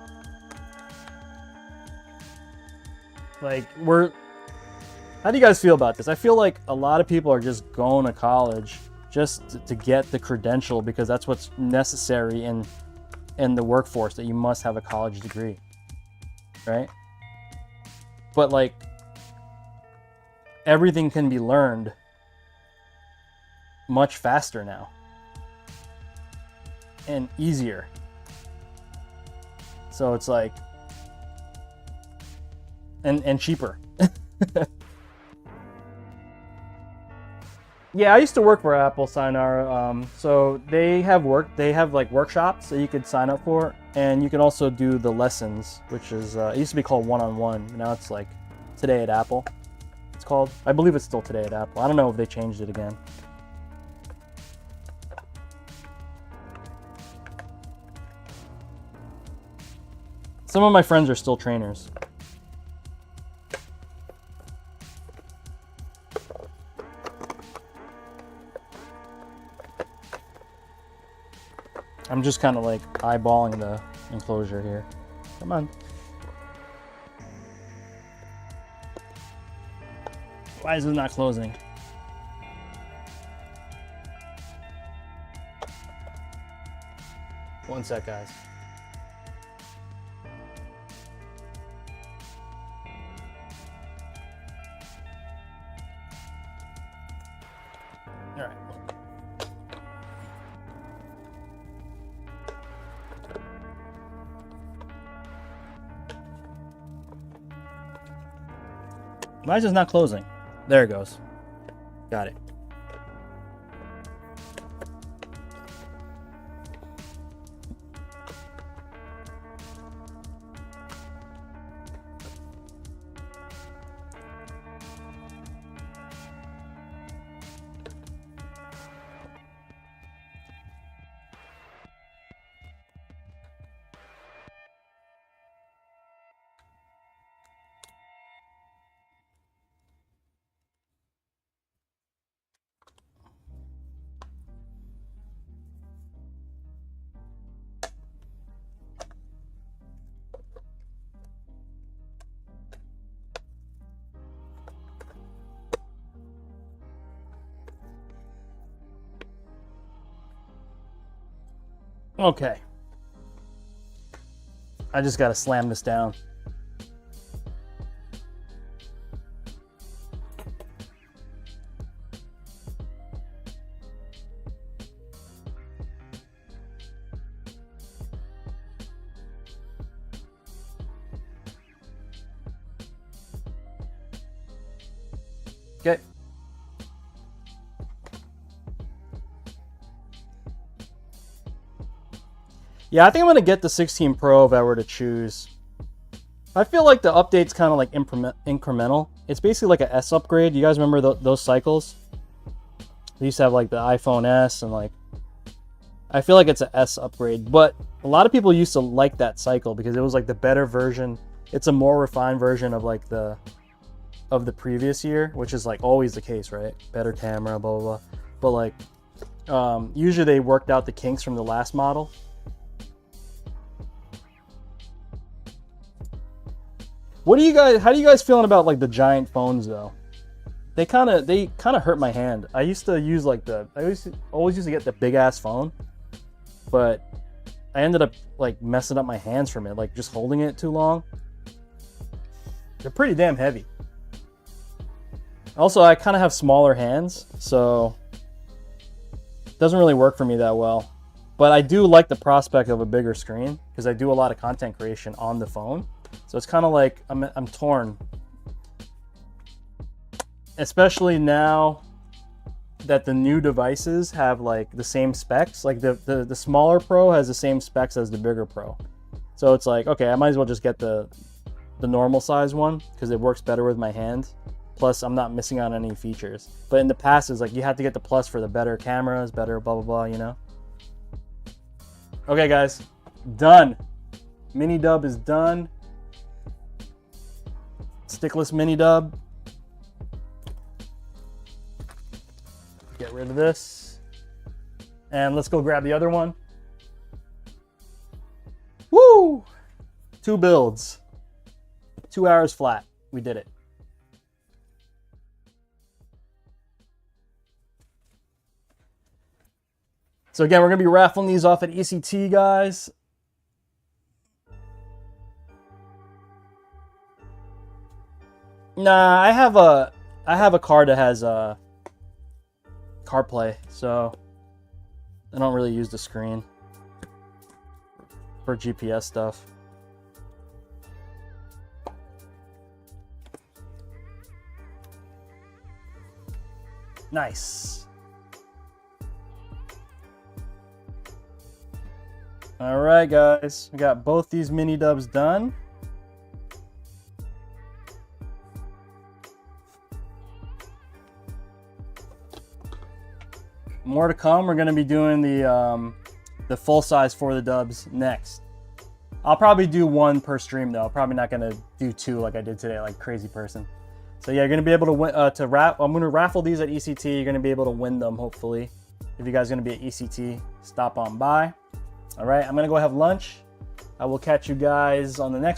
Speaker 1: Like, how do you guys feel about this? I feel like a lot of people are just going to college just to get the credential because that's what's necessary in the workforce, that you must have a college degree, right? But like everything can be learned much faster now and easier. So it's like and cheaper. Yeah, I used to work for Apple Sayonara. So they have like workshops that you could sign up for, and you can also do the lessons, which is it used to be called one-on-one. Now it's like Today at Apple. It's called. I believe it's still Today at Apple. I don't know if they changed it again. Some of my friends are still trainers. I'm just kind of like eyeballing the enclosure here. Come on. Why is it not closing? One sec, guys. All right. Why is it not closing? There it goes. Got it. Okay. I just gotta slam this down. Okay. Yeah, I think I'm going to get the 16 Pro if I were to choose. I feel like the update's kind of like incremental. It's basically like a S upgrade. You guys remember those cycles? They used to have like the iPhone S and like... I feel like it's an S upgrade. But a lot of people used to like that cycle because it was like the better version. It's a more refined version of like the previous year, which is like always the case, right? Better camera, blah, blah, blah. But like, usually they worked out the kinks from the last model. How do you guys feeling about like the giant phones though? They kind of hurt my hand. I used to use like always used to get the big ass phone, but I ended up like messing up my hands from it, like just holding it too long. They're pretty damn heavy. Also, I kind of have smaller hands, so it doesn't really work for me that well. But I do like the prospect of a bigger screen because I do a lot of content creation on the phone. So it's kind of like I'm torn. Especially now that the new devices have like the same specs. Like the smaller Pro has the same specs as the bigger Pro. So it's like, okay, I might as well just get the normal size one because it works better with my hand. Plus, I'm not missing out on any features. But in the past, it's like you had to get the Plus for the better cameras, better blah, blah, blah, you know? Okay, guys. Done. Mini dub is done. Stickless mini dub. Get rid of this. And let's go grab the other one. Woo! 2 builds. 2 hours flat. We did it. So again, we're going to be raffling these off at ECT, guys. Nah, I have a card that has CarPlay, so I don't really use the screen for GPS stuff. Nice. All right, guys, we got both these mini dubs done. More to come. We're going to be doing the full size for the dubs next. I'll probably do 1 per stream though. I'm probably not going to do 2 like I did today, like crazy person. So yeah, you're going to be able to win, I'm going to raffle these at ECT. You're going to be able to win them, hopefully. If you guys are going to be at ECT, stop on by. All right, I'm going to go have lunch. I will catch you guys on the next one.